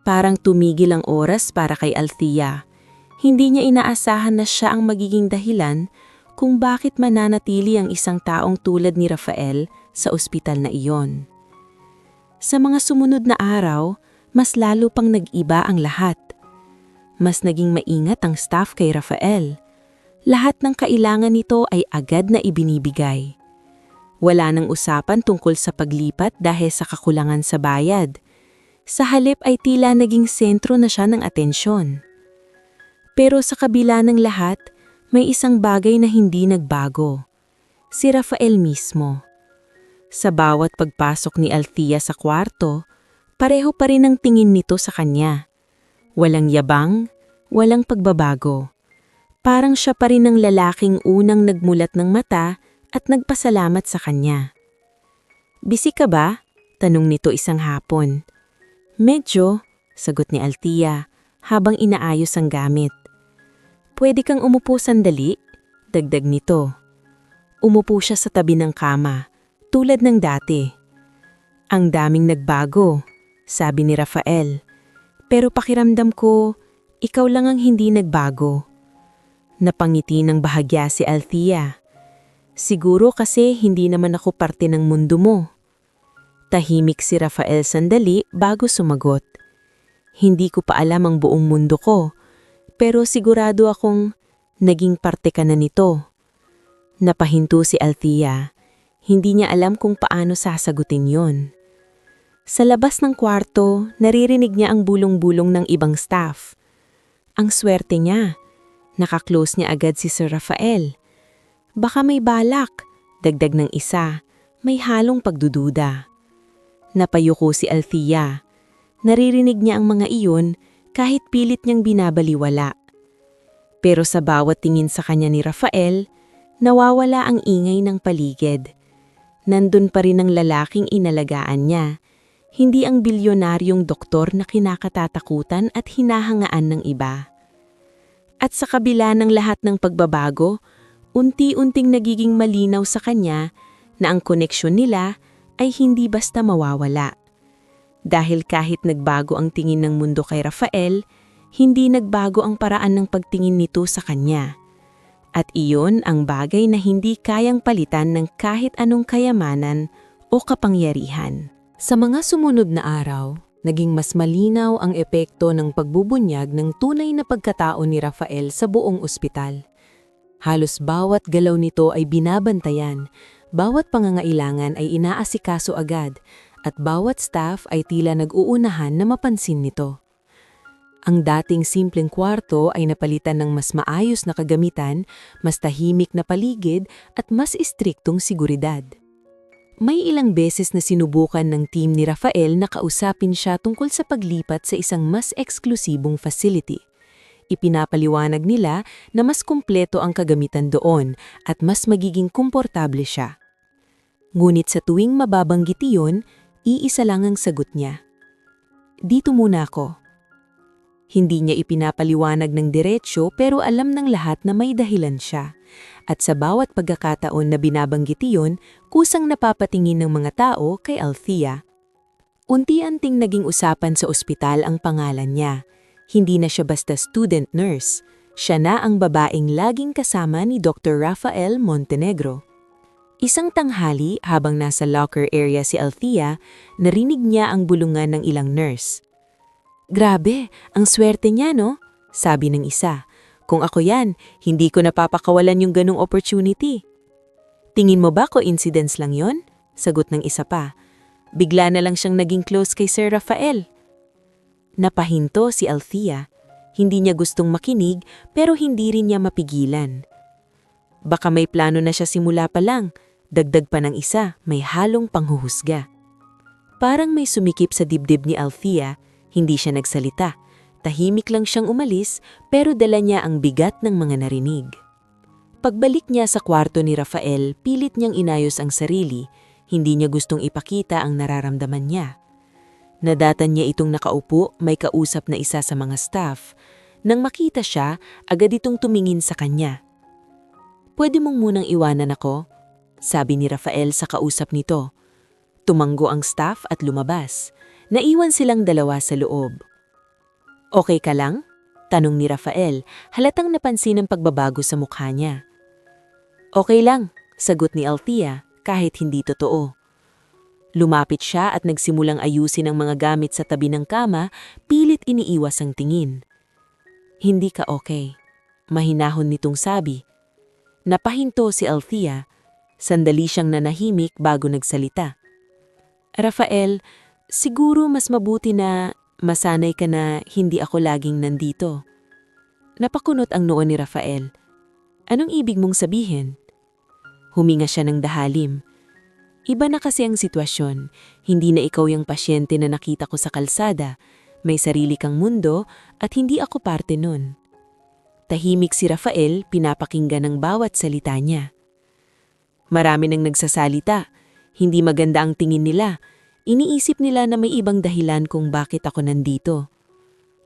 Parang tumigil ang oras para kay Althea. Hindi niya inaasahan na siya ang magiging dahilan kung bakit mananatili ang isang taong tulad ni Rafael sa ospital na iyon. Sa mga sumunod na araw, mas lalo pang nag-iba ang lahat. Mas naging maingat ang staff kay Rafael. Lahat ng kailangan nito ay agad na ibinibigay. Wala nang usapan tungkol sa paglipat dahil sa kakulangan sa bayad. Sa halip ay tila naging sentro na siya ng atensyon. Pero sa kabila ng lahat, May isang bagay na hindi nagbago. Si Rafael mismo. Sa bawat pagpasok ni Althea sa kwarto, pareho pa rin ang tingin nito sa kanya. Walang yabang, walang pagbabago. Parang siya pa rin ang lalaking unang nagmulat ng mata at nagpasalamat sa kanya. "Busy ka ba?" tanong nito isang hapon. "Medyo," sagot ni Althea habang inaayos ang gamit. "Pwede kang umupo sandali?" dagdag nito. Umupo siya sa tabi ng kama, tulad ng dati. "Ang daming nagbago," sabi ni Rafael. "Pero pakiramdam ko, ikaw lang ang hindi nagbago." Napangiti ng bahagya si Althea. "Siguro kasi hindi naman ako parte ng mundo mo." Tahimik si Rafael sandali bago sumagot. "Hindi ko pa alam ang buong mundo ko, pero sigurado akong naging parte ka na nito." Napahinto si Althea. Hindi niya alam kung paano sasagutin yon. Sa labas ng kwarto, naririnig niya ang bulong-bulong ng ibang staff. Ang swerte niya. Nakaklose niya agad si Sir Rafael. "Baka may balak," dagdag ng isa. May halong pagdududa. Napayuko si Althea. Naririnig niya ang mga iyon kahit pilit niyang binabaliwala. Pero sa bawat tingin sa kanya ni Rafael, nawawala ang ingay ng paligid. Nandun pa rin ang lalaking inalagaan niya, hindi ang bilyonaryong doktor na kinakatatakutan at hinahangaan ng iba. At sa kabila ng lahat ng pagbabago, unti-unting nagiging malinaw sa kanya na ang koneksyon nila ay hindi basta mawawala. Dahil kahit nagbago ang tingin ng mundo kay Rafael, hindi nagbago ang paraan ng pagtingin nito sa kanya. At iyon ang bagay na hindi kayang palitan ng kahit anong kayamanan o kapangyarihan. Sa mga sumunod na araw, naging mas malinaw ang epekto ng pagbubunyag ng tunay na pagkatao ni Rafael sa buong ospital. Halos bawat galaw nito ay binabantayan, bawat pangangailangan ay inaasikaso agad, at bawat staff ay tila nag-uunahan na mapansin nito. Ang dating simpleng kwarto ay napalitan ng mas maayos na kagamitan, mas tahimik na paligid at mas istriktong seguridad. May ilang beses na sinubukan ng team ni Rafael na kausapin siya tungkol sa paglipat sa isang mas eksklusibong facility. Ipinapaliwanag nila na mas kumpleto ang kagamitan doon at mas magiging komportable siya. Ngunit sa tuwing mababanggit iyon, iisa lang ang sagot niya. "Dito muna ako." Hindi niya ipinapaliwanag ng diretsyo pero alam ng lahat na may dahilan siya. At sa bawat pagkakataon na binabanggit iyon, kusang napapatingin ng mga tao kay Althea. Unti-unting naging usapan sa ospital ang pangalan niya. Hindi na siya basta student nurse. Siya na ang babaeng laging kasama ni Dr. Rafael Montenegro. Isang tanghali habang nasa locker area si Althea, narinig niya ang bulungan ng ilang nurse. "Grabe, ang swerte niya, no?" sabi ng isa. "Kung ako yan, hindi ko napapakawalan yung ganung opportunity." "Tingin mo ba coincidence lang yon?" sagot ng isa pa. "Bigla na lang siyang naging close kay Sir Rafael." Napahinto si Althea. Hindi niya gustong makinig pero hindi rin niya mapigilan. "Baka may plano na siya simula pa lang," dagdag pa ng isa, may halong panghuhusga. Parang may sumikip sa dibdib ni Althea, hindi siya nagsalita. Tahimik lang siyang umalis pero dala niya ang bigat ng mga narinig. Pagbalik niya sa kwarto ni Rafael, pilit niyang inayos ang sarili. Hindi niya gustong ipakita ang nararamdaman niya. Nadatan niya itong nakaupo, may kausap na isa sa mga staff. Nang makita siya, agad itong tumingin sa kanya. "Pwede mong munang iwanan ako?" sabi ni Rafael sa kausap nito. Tumanggo ang staff at lumabas. Naiwan silang dalawa sa loob. "Okay ka lang?" tanong ni Rafael, halatang napansin ang pagbabago sa mukha niya. "Okay lang," sagot ni Althea, kahit hindi totoo. Lumapit siya at nagsimulang ayusin ang mga gamit sa tabi ng kama, pilit iniiwas ang tingin. "Hindi ka okay," mahinahon nitong sabi. Napahinto si Althea. Sandali siyang nanahimik bago nagsalita. "Rafael, siguro mas mabuti na masanay ka na hindi ako laging nandito." Napakunot ang noo ni Rafael. Anong ibig mong sabihin? Huminga siya ng dahalim. Iba na kasi ang sitwasyon. Hindi na ikaw yung pasyente na nakita ko sa kalsada. May sarili kang mundo at hindi ako parte nun. Tahimik si Rafael, pinapakinggan ng bawat salita niya. Marami nang nagsasalita. Hindi maganda ang tingin nila. Iniisip nila na may ibang dahilan kung bakit ako nandito.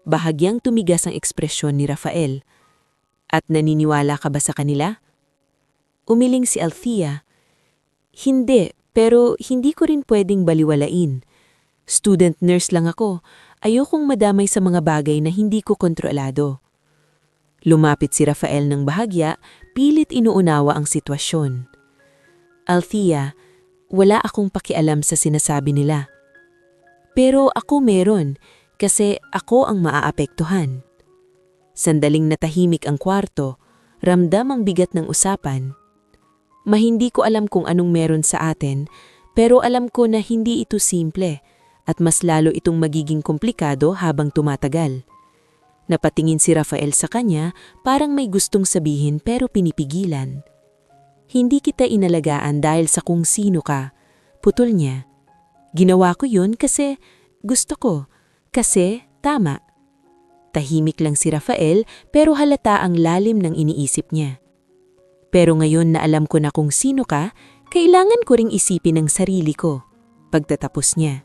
Bahagyang tumigas ang ekspresyon ni Rafael. At naniniwala ka ba sa kanila? Umiling si Althea. Hindi, pero hindi ko rin pwedeng baliwalain. Student nurse lang ako. Ayokong madamay sa mga bagay na hindi ko kontrolado. Lumapit si Rafael ng bahagya, pilit inuunawa ang sitwasyon. Althea, wala akong pakialam sa sinasabi nila. Pero ako meron, kasi ako ang maaapektuhan. Sandaling natahimik ang kwarto, ramdam ang bigat ng usapan. Mahindi ko alam kung anong meron sa atin, pero alam ko na hindi ito simple at mas lalo itong magiging komplikado habang tumatagal. Napatingin si Rafael sa kanya, parang may gustong sabihin pero pinipigilan. Hindi kita inalagaan dahil sa kung sino ka, putol niya. Ginawa ko yun kasi gusto ko, kasi tama. Tahimik lang si Rafael pero halata ang lalim ng iniisip niya. Pero ngayon na alam ko na kung sino ka, kailangan ko ring isipin ang sarili ko. Pagtatapos niya.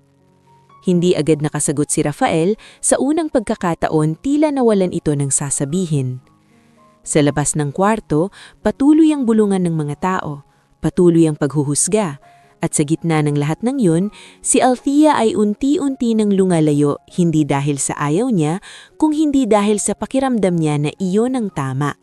Hindi agad nakasagot si Rafael, sa unang pagkakataon tila nawalan ito ng sasabihin. Sa labas ng kwarto, patuloy ang bulungan ng mga tao, patuloy ang paghuhusga, at sa gitna ng lahat ng yun, si Althea ay unti-unti nang lumalayo hindi dahil sa ayaw niya, kung hindi dahil sa pakiramdam niya na iyon ang tama.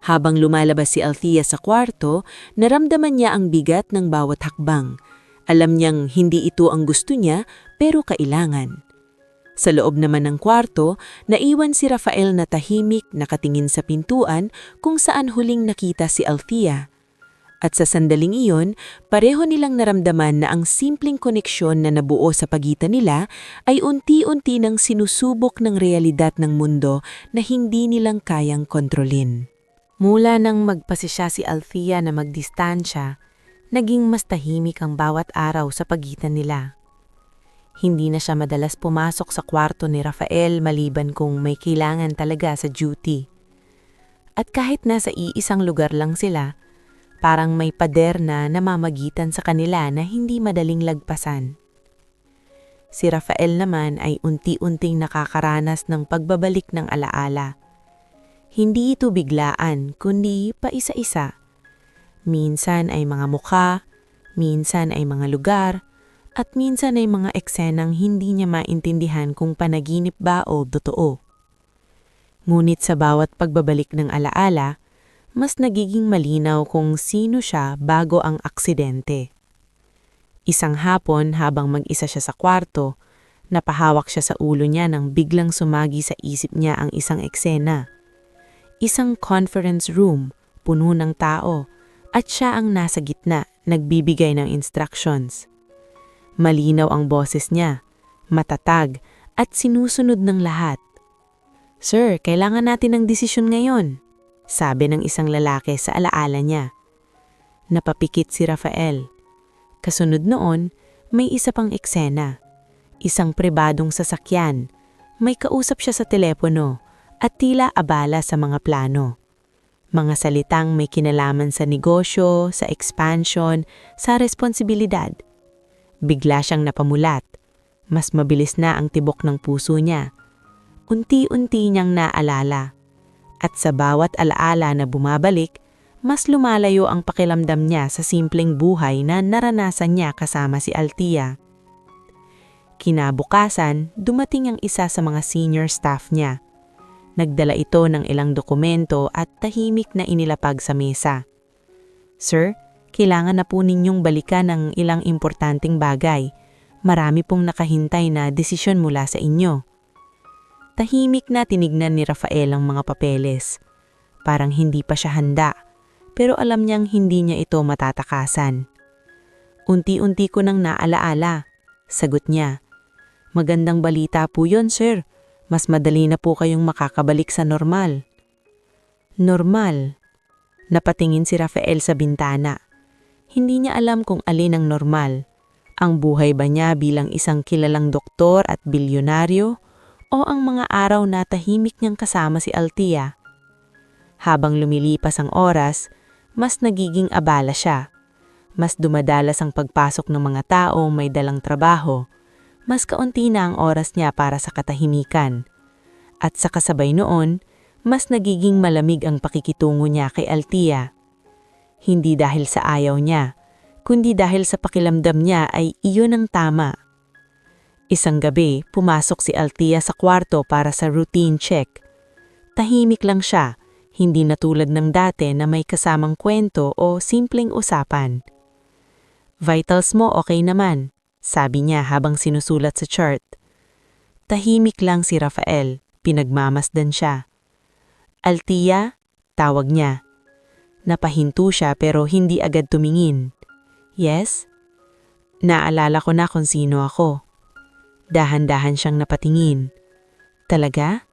Habang lumalabas si Althea sa kwarto, naramdaman niya ang bigat ng bawat hakbang. Alam niyang hindi ito ang gusto niya, pero kailangan. Sa loob naman ng kwarto, naiwan si Rafael na tahimik nakatingin sa pintuan kung saan huling nakita si Althea. At sa sandaling iyon, pareho nilang naramdaman na ang simpleng koneksyon na nabuo sa pagitan nila ay unti-unti nang sinusubok ng realidad ng mundo na hindi nilang kayang kontrolin. Mula nang magpasisya si Althea na magdistansya, naging mas tahimik ang bawat araw sa pagitan nila. Hindi na siya madalas pumasok sa kwarto ni Rafael maliban kung may kailangan talaga sa duty. At kahit nasa iisang lugar lang sila, parang may pader na namamagitan sa kanila na hindi madaling lagpasan. Si Rafael naman ay unti-unting nakakaranas ng pagbabalik ng alaala. Hindi ito biglaan, kundi paisa-isa. Minsan ay mga mukha, minsan ay mga lugar, at minsan ay mga eksenang hindi niya maintindihan kung panaginip ba o totoo. Ngunit sa bawat pagbabalik ng alaala, mas nagiging malinaw kung sino siya bago ang aksidente. Isang hapon habang mag-isa siya sa kwarto, napahawak siya sa ulo niya nang biglang sumagi sa isip niya ang isang eksena. Isang conference room, puno ng tao, at siya ang nasa gitna, nagbibigay ng instructions. Malinaw ang boses niya, matatag, at sinusunod ng lahat. "Sir, kailangan natin ng desisyon ngayon," sabi ng isang lalaki sa alaala niya. Napapikit si Rafael. Kasunod noon, may isa pang eksena. Isang pribadong sasakyan. May kausap siya sa telepono at tila abala sa mga plano. Mga salitang may kinalaman sa negosyo, sa expansion, sa responsibilidad. Bigla siyang napamulat. Mas mabilis na ang tibok ng puso niya. Unti-unti niyang naalala. At sa bawat alaala na bumabalik, mas lumalayo ang pakiramdam niya sa simpleng buhay na naranasan niya kasama si Althea. Kinabukasan, dumating ang isa sa mga senior staff niya. Nagdala ito ng ilang dokumento at tahimik na inilapag sa mesa. "Sir, kailangan na po ninyong balikan ng ilang importanteng bagay. Marami pong nakahintay na desisyon mula sa inyo." Tahimik na tinignan ni Rafael ang mga papeles. Parang hindi pa siya handa, pero alam niyang hindi niya ito matatakasan. "Unti-unti ko nang naalaala," sagot niya. "Magandang balita po yon, sir. Mas madali na po kayong makakabalik sa normal." Normal? Napatingin si Rafael sa bintana. Hindi niya alam kung alin ang normal. Ang buhay ba niya bilang isang kilalang doktor at bilyonaryo o ang mga araw na tahimik niyang kasama si Althea? Habang lumilipas ang oras, mas nagiging abala siya. Mas dumadalas ang pagpasok ng mga tao may dalang trabaho. Mas kaunti na ang oras niya para sa katahimikan. At sa kasabay noon, mas nagiging malamig ang pakikitungo niya kay Althea. Hindi dahil sa ayaw niya, kundi dahil sa pakiramdam niya ay iyon ang tama. Isang gabi, pumasok si Althea sa kwarto para sa routine check. Tahimik lang siya, hindi na tulad ng dati na may kasamang kwento o simpleng usapan. "Vitals mo okay naman," sabi niya habang sinusulat sa chart. Tahimik lang si Rafael, pinagmamasdan siya. "Althea?" tawag niya. Napahinto siya pero hindi agad tumingin. "Yes?" Naalala ko na kung sino ako. Dahan-dahan siyang napatingin. "Talaga?"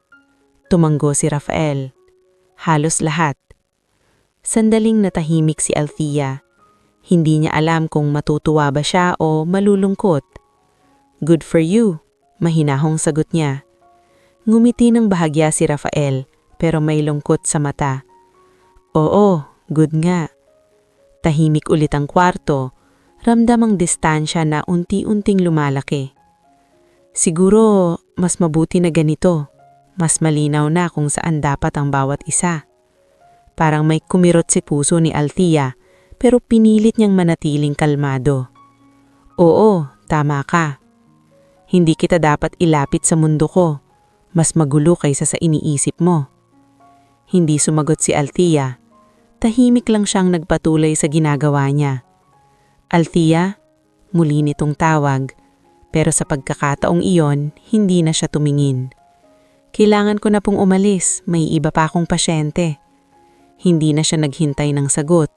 Tumanggo si Rafael. "Halos lahat." Sandaling natahimik si Althea. Hindi niya alam kung matutuwa ba siya o malulungkot. "Good for you," mahinahong sagot niya. Ngumiti ng bahagya si Rafael pero may lungkot sa mata. "Oo, good nga." Tahimik ulit ang kwarto. Ramdam ang distansya na unti-unting lumalaki. "Siguro mas mabuti na ganito. Mas malinaw na kung saan dapat ang bawat isa." Parang may kumirot si puso ni Althea pero pinilit niyang manatiling kalmado. "Oo, tama ka. Hindi kita dapat ilapit sa mundo ko. Mas magulo kaysa sa iniisip mo." Hindi sumagot si Althea. Tahimik lang siyang nagpatuloy sa ginagawa niya. "Althea?" Muli nitong tawag. Pero sa pagkakataong iyon, hindi na siya tumingin. "Kailangan ko na pong umalis, may iba pa akong pasyente." Hindi na siya naghintay ng sagot.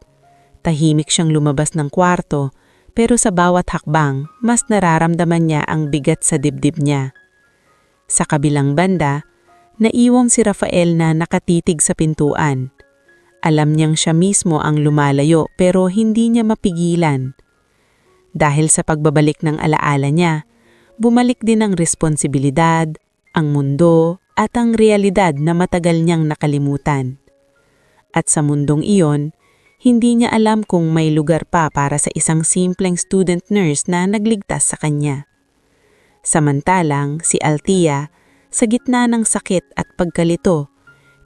Tahimik siyang lumabas ng kwarto, pero sa bawat hakbang, mas nararamdaman niya ang bigat sa dibdib niya. Sa kabilang banda, naiwang si Rafael na nakatitig sa pintuan. Alam niyang siya mismo ang lumalayo pero hindi niya mapigilan. Dahil sa pagbabalik ng alaala niya, bumalik din ang responsibilidad, ang mundo, at ang realidad na matagal niyang nakalimutan. At sa mundong iyon, hindi niya alam kung may lugar pa para sa isang simpleng student nurse na nagligtas sa kanya. Samantalang si Althea, sa gitna ng sakit at pagkalito,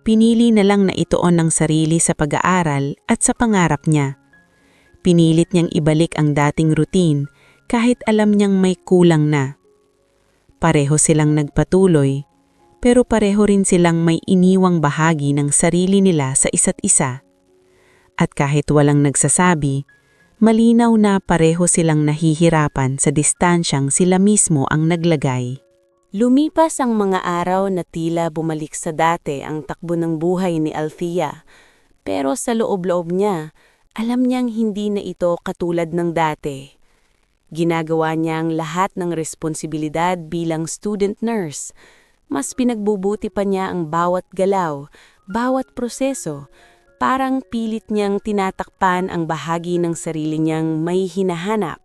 pinili na lang na ituon ng sarili sa pag-aaral at sa pangarap niya. Pinilit niyang ibalik ang dating routine kahit alam niyang may kulang na. Pareho silang nagpatuloy, pero pareho rin silang may iniwang bahagi ng sarili nila sa isa't isa. At kahit walang nagsasabi, malinaw na pareho silang nahihirapan sa distansyang sila mismo ang naglagay. Lumipas ang mga araw na tila bumalik sa dati ang takbo ng buhay ni Althea. Pero sa loob-loob niya, alam niyang hindi na ito katulad ng dati. Ginagawa niya ang lahat ng responsibilidad bilang student nurse. Mas pinagbubuti pa niya ang bawat galaw, bawat proseso. Parang pilit niyang tinatakpan ang bahagi ng sarili niyang may hinahanap.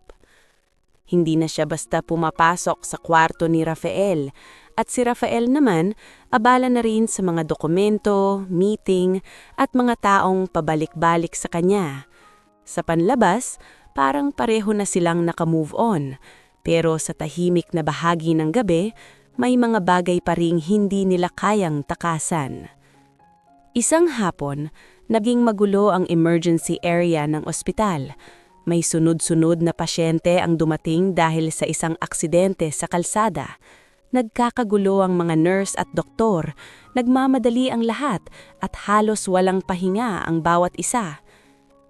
Hindi na siya basta pumapasok sa kwarto ni Rafael, at si Rafael naman abala na rin sa mga dokumento, meeting, at mga taong pabalik-balik sa kanya. Sa panlabas, parang pareho na silang nakamove on, pero sa tahimik na bahagi ng gabi, may mga bagay pa ring hindi nila kayang takasan. Isang hapon, naging magulo ang emergency area ng ospital. May sunod-sunod na pasyente ang dumating dahil sa isang aksidente sa kalsada. Nagkakagulo ang mga nurse at doktor, nagmamadali ang lahat at halos walang pahinga ang bawat isa.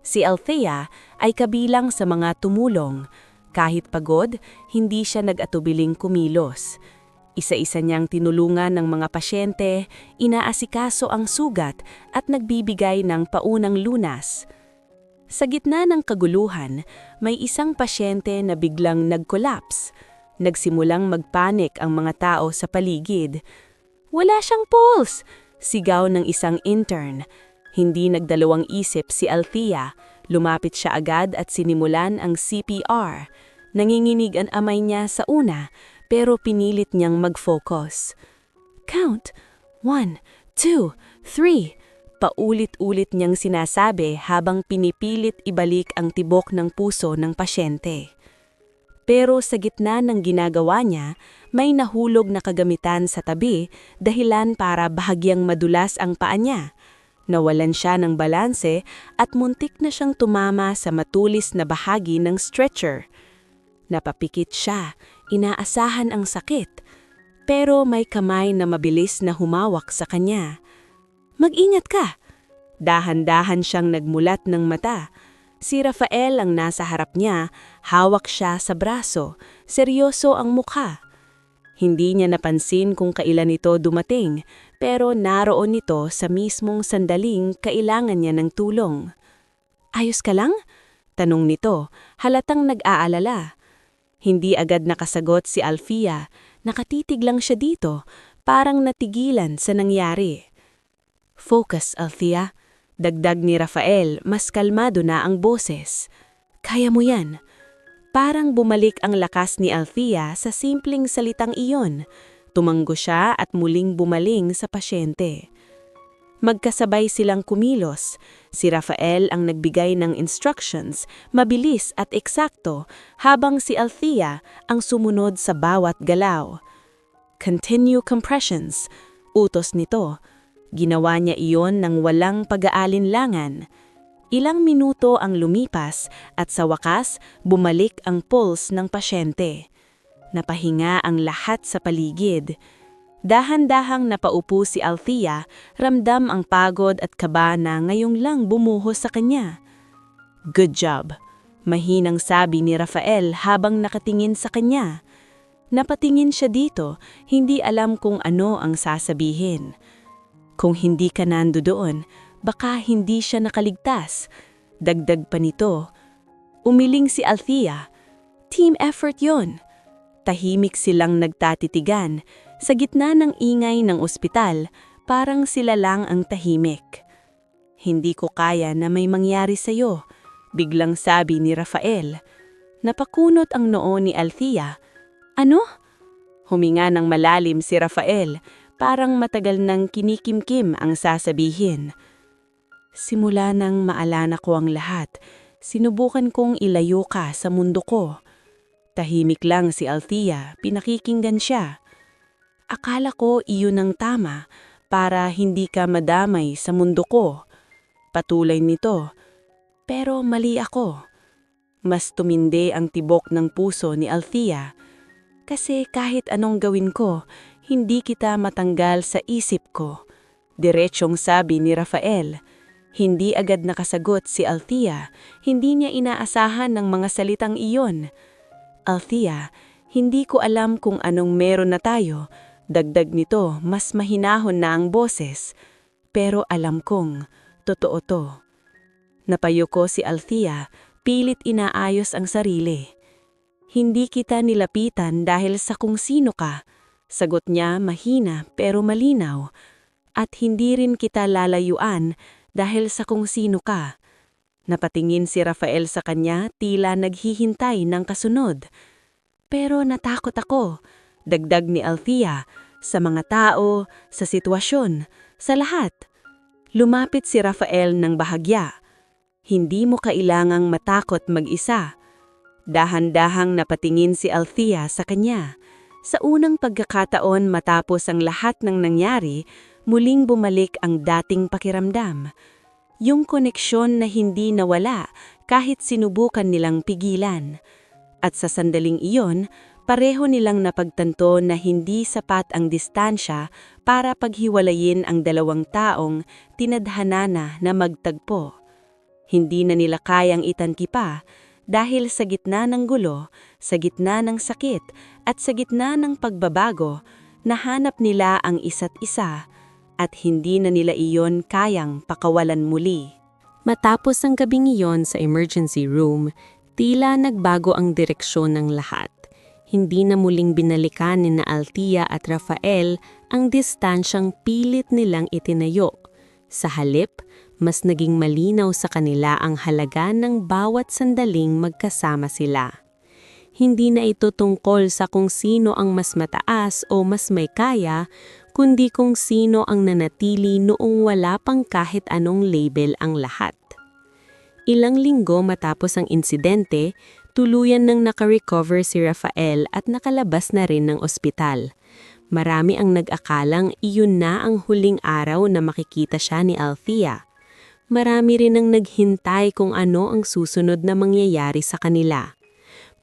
Si Althea ay kabilang sa mga tumulong. Kahit pagod, hindi siya nag-atubiling kumilos. Isa-isa niyang tinulungan ng mga pasyente, inaasikaso ang sugat at nagbibigay ng paunang lunas. Sa gitna ng kaguluhan, may isang pasyente na biglang nag-collapse. Nagsimulang magpanik ang mga tao sa paligid. "Wala siyang pulse!" sigaw ng isang intern. Hindi nagdalawang isip si Althea. Lumapit siya agad at sinimulan ang CPR. Nanginginig ang amay niya sa una, pero pinilit niyang mag-focus. Count. 1, 2, 3. Paulit-ulit niyang sinasabi habang pinipilit ibalik ang tibok ng puso ng pasyente. Pero sa gitna ng ginagawa niya, may nahulog na kagamitan sa tabi dahilan para bahagyang madulas ang paa niya. Nawalan siya ng balanse at muntik na siyang tumama sa matulis na bahagi ng stretcher. Napapikit siya, inaasahan ang sakit, pero may kamay na mabilis na humawak sa kanya. Mag-ingat ka! Dahan-dahan siyang nagmulat ng mata. Si Rafael ang nasa harap niya, hawak siya sa braso, seryoso ang mukha. Hindi niya napansin kung kailan ito dumating, pero naroon ito sa mismong sandaling kailangan niya ng tulong. Ayos ka lang? Tanong nito, halatang nag-aalala. Hindi agad nakasagot si Althea, nakatitig lang siya dito, parang natigilan sa nangyari. Focus, Althea. Dagdag ni Rafael, mas kalmado na ang boses. Kaya mo yan. Parang bumalik ang lakas ni Althea sa simpleng salitang iyon. Tumanggo siya at muling bumaling sa pasyente. Magkasabay silang kumilos. Si Rafael ang nagbigay ng instructions, mabilis at eksakto, habang si Althea ang sumunod sa bawat galaw. Continue compressions. Utos nito. Ginawa niya iyon ng walang pag-aalinlangan. Ilang minuto ang lumipas at sa wakas bumalik ang pulse ng pasyente. Napahinga ang lahat sa paligid. Dahan-dahang napaupo si Althea, ramdam ang pagod at kaba na ngayong lang bumuhos sa kanya. Good job, mahinang sabi ni Rafael habang nakatingin sa kanya. Napatingin siya dito, hindi alam kung ano ang sasabihin. Kung hindi ka nandoon, baka hindi siya nakaligtas. Dagdag pa nito. Umiling si Althea. Team effort yon. Tahimik silang nagtatitigan. Sa gitna ng ingay ng ospital, parang sila lang ang tahimik. Hindi ko kaya na may mangyari sa'yo, biglang sabi ni Rafael. Napakunot ang noo ni Althea. Ano? Huminga ng malalim si Rafael. Parang matagal nang kinikimkim ang sasabihin. Simula nang maalala ko ang lahat, sinubukan kong ilayo ka sa mundo ko. Tahimik lang si Althea, pinakikinggan siya. Akala ko iyon ang tama para hindi ka madamay sa mundo ko. Patuloy nito. Pero mali ako. Mas tumindi ang tibok ng puso ni Althea. Kasi kahit anong gawin ko, hindi kita matanggal sa isip ko. Diretsyong sabi ni Rafael. Hindi agad nakasagot si Althea. Hindi niya inaasahan ng mga salitang iyon. Althea, hindi ko alam kung anong meron na tayo. Dagdag nito, mas mahinahon na ang boses. Pero alam kong, totoo to. Napayuko si Althea, pilit inaayos ang sarili. Hindi kita nilapitan dahil sa kung sino ka. Sagot niya mahina pero malinaw. At hindi rin kita lalayuan dahil sa kung sino ka. Napatingin si Rafael sa kanya tila naghihintay ng kasunod. Pero natakot ako, dagdag ni Althea, sa mga tao, sa sitwasyon, sa lahat. Lumapit si Rafael ng bahagya. Hindi mo kailangang matakot mag-isa. Dahan-dahang napatingin si Althea sa kanya. Sa unang pagkakataon matapos ang lahat ng nangyari, muling bumalik ang dating pakiramdam. Yung koneksyon na hindi nawala kahit sinubukan nilang pigilan. At sa sandaling iyon, pareho nilang napagtanto na hindi sapat ang distansya para paghiwalayin ang dalawang taong tinadhana na magtagpo. Hindi na nila kayang itanggi pa dahil sa gitna ng gulo, sa gitna ng sakit at sa gitna ng pagbabago, nahanap nila ang isa't isa at hindi na nila iyon kayang pakawalan muli. Matapos ang gabing iyon sa emergency room, tila nagbago ang direksyon ng lahat. Hindi na muling binalikan ni na Althea at Rafael ang distansyang pilit nilang itinayo. Sa halip, mas naging malinaw sa kanila ang halaga ng bawat sandaling magkasama sila. Hindi na ito tungkol sa kung sino ang mas mataas o mas may kaya, kundi kung sino ang nanatili noong wala pang kahit anong label ang lahat. Ilang linggo matapos ang insidente, tuluyan nang nakarecover si Rafael at nakalabas na rin ng ospital. Marami ang nag-akalang iyon na ang huling araw na makikita siya ni Althea. Marami rin ang naghintay kung ano ang susunod na mangyayari sa kanila.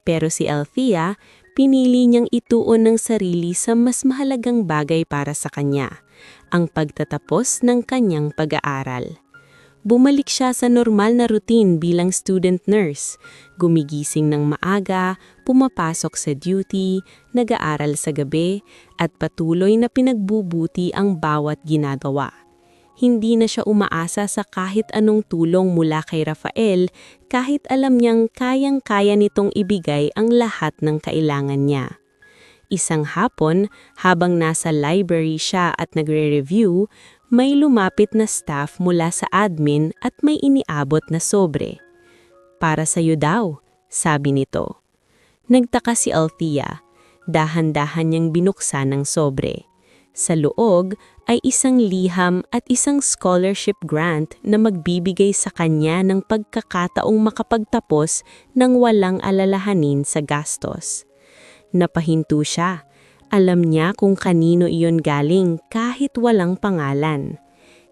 Pero si Althea, pinili niyang ituon ng sarili sa mas mahalagang bagay para sa kanya, ang pagtatapos ng kanyang pag-aaral. Bumalik siya sa normal na routine bilang student nurse, gumigising ng maaga, pumapasok sa duty, nag-aaral sa gabi, at patuloy na pinagbubuti ang bawat ginagawa. Hindi na siya umaasa sa kahit anong tulong mula kay Rafael kahit alam niyang kayang-kaya nitong ibigay ang lahat ng kailangan niya. Isang hapon, habang nasa library siya at nagre-review, may lumapit na staff mula sa admin at may iniabot na sobre. "Para sa'yo daw," sabi nito. Nagtaka si Althea. Dahan-dahan niyang binuksan ng sobre. Sa loob ay isang liham at isang scholarship grant na magbibigay sa kanya ng pagkakataong makapagtapos ng walang alalahanin sa gastos. Napahinto siya. Alam niya kung kanino iyon galing kahit walang pangalan.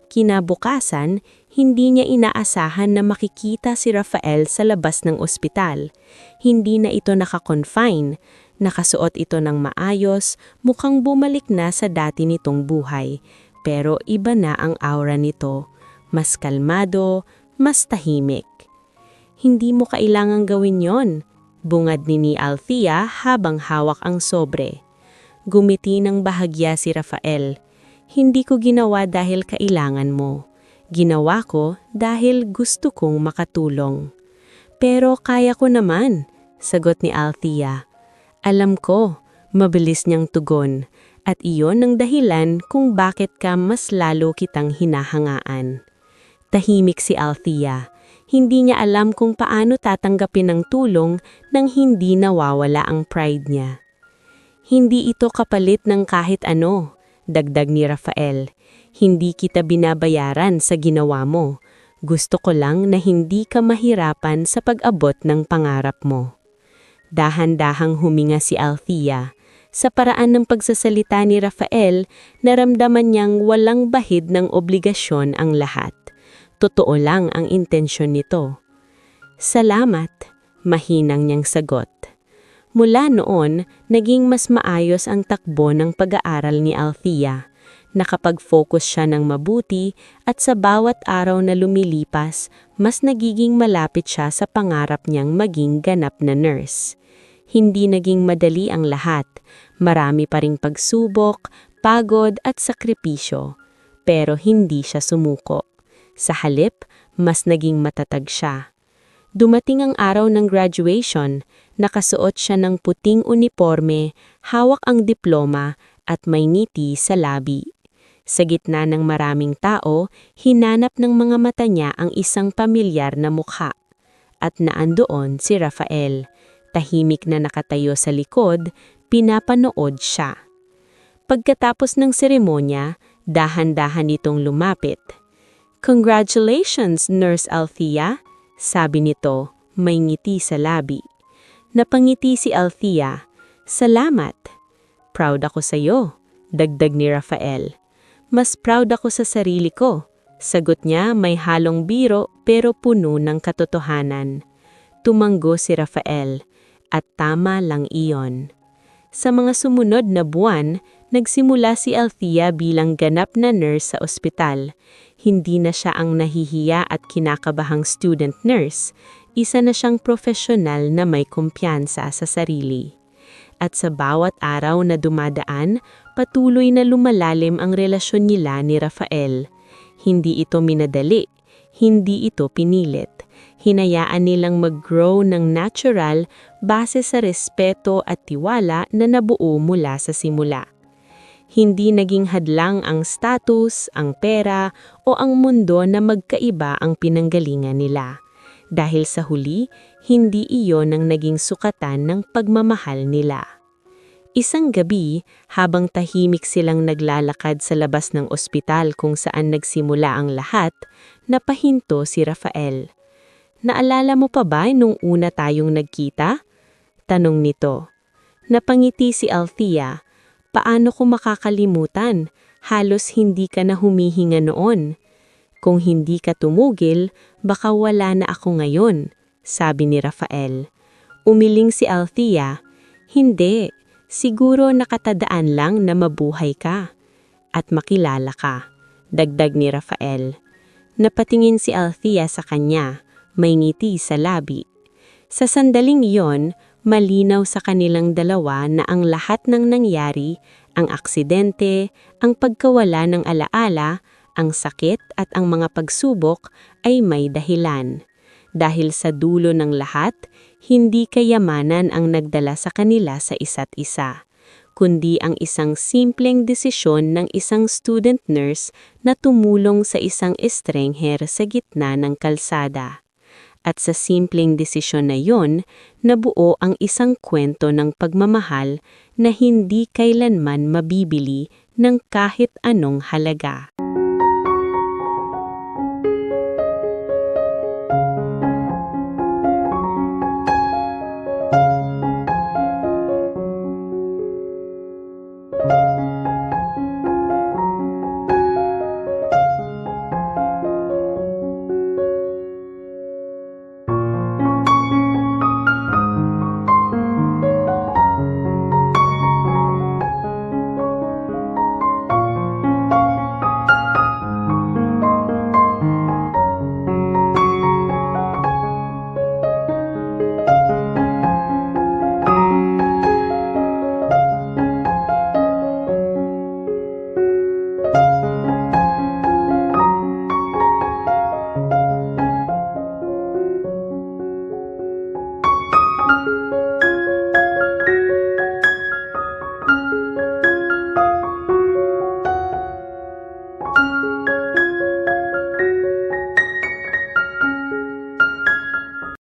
Kinabukasan, hindi niya inaasahan na makikita si Rafael sa labas ng ospital. Hindi na ito naka-confine. Nakasuot ito ng maayos, mukhang bumalik na sa dati nitong buhay. Pero iba na ang aura nito. Mas kalmado, mas tahimik. "Hindi mo kailangang gawin yon," bungad ni Althea habang hawak ang sobre. Gumiti ng bahagya si Rafael. "Hindi ko ginawa dahil kailangan mo. Ginawa ko dahil gusto kong makatulong." "Pero kaya ko naman," sagot ni Althea. "Alam ko," mabilis niyang tugon, "at iyon ang dahilan kung bakit ka mas lalo kitang hinahangaan." Tahimik si Althea. Hindi niya alam kung paano tatanggapin ang tulong nang hindi nawawala ang pride niya. "Hindi ito kapalit ng kahit ano," dagdag ni Rafael. "Hindi kita binabayaran sa ginawa mo. Gusto ko lang na hindi ka mahirapan sa pag-abot ng pangarap mo." Dahan-dahang huminga si Althea. Sa paraan ng pagsasalita ni Rafael, naramdaman niyang walang bahid ng obligasyon ang lahat. Totoo lang ang intensyon nito. "Salamat," mahinang niyang sagot. Mula noon, naging mas maayos ang takbo ng pag-aaral ni Althea. Nakapag-focus siya ng mabuti at sa bawat araw na lumilipas, mas nagiging malapit siya sa pangarap niyang maging ganap na nurse. Hindi naging madali ang lahat. Marami pa ring pagsubok, pagod at sakripisyo. Pero hindi siya sumuko. Sa halip, mas naging matatag siya. Dumating ang araw ng graduation, nakasuot siya ng puting uniforme, hawak ang diploma at may ngiti sa labi. Sa gitna ng maraming tao, hinanap ng mga mata niya ang isang pamilyar na mukha. At naandoon si Rafael. Tahimik na nakatayo sa likod, pinapanood siya. Pagkatapos ng seremonya, dahan-dahan itong lumapit. "Congratulations, Nurse Althea," sabi nito, may ngiti sa labi. Napangiti si Althea. "Salamat." "Proud ako sa iyo," dagdag ni Rafael. "Mas proud ako sa sarili ko," sagot niya may halong biro pero puno ng katotohanan. Tumanggo si Rafael, at tama lang iyon. Sa mga sumunod na buwan, nagsimula si Althea bilang ganap na nurse sa ospital. Hindi na siya ang nahihiya at kinakabahang student nurse. Isa na siyang profesional na may kumpiyansa sa sarili. At sa bawat araw na dumadaan, patuloy na lumalalim ang relasyon nila ni Rafael. Hindi ito minadali, hindi ito pinilit. Hinayaan nilang mag-grow ng natural base sa respeto at tiwala na nabuo mula sa simula. Hindi naging hadlang ang status, ang pera, o ang mundo na magkaiba ang pinanggalingan nila. Dahil sa huli, hindi iyon ang naging sukatan ng pagmamahal nila. Isang gabi, habang tahimik silang naglalakad sa labas ng ospital kung saan nagsimula ang lahat, napahinto si Rafael. "Naalala mo pa ba nung una tayong nagkita?" tanong nito. Napangiti si Althea. "Paano ko makakalimutan? Halos hindi ka na humihinga noon. Kung hindi ka tumugil, baka wala na ako ngayon," sabi ni Rafael. Umiling si Althea. "Hindi. Siguro nakatadaan lang na mabuhay ka at makilala ka," dagdag ni Rafael. Napatingin si Althea sa kanya, may ngiti sa labi. Sa sandaling iyon, malinaw sa kanilang dalawa na ang lahat ng nangyari, ang aksidente, ang pagkawala ng alaala, ang sakit at ang mga pagsubok ay may dahilan. Dahil sa dulo ng lahat, hindi kayamanan ang nagdala sa kanila sa isa't isa, kundi ang isang simpleng desisyon ng isang student nurse na tumulong sa isang estrangher sa gitna ng kalsada. At sa simpleng desisyon na yon, nabuo ang isang kwento ng pagmamahal na hindi kailanman mabibili ng kahit anong halaga.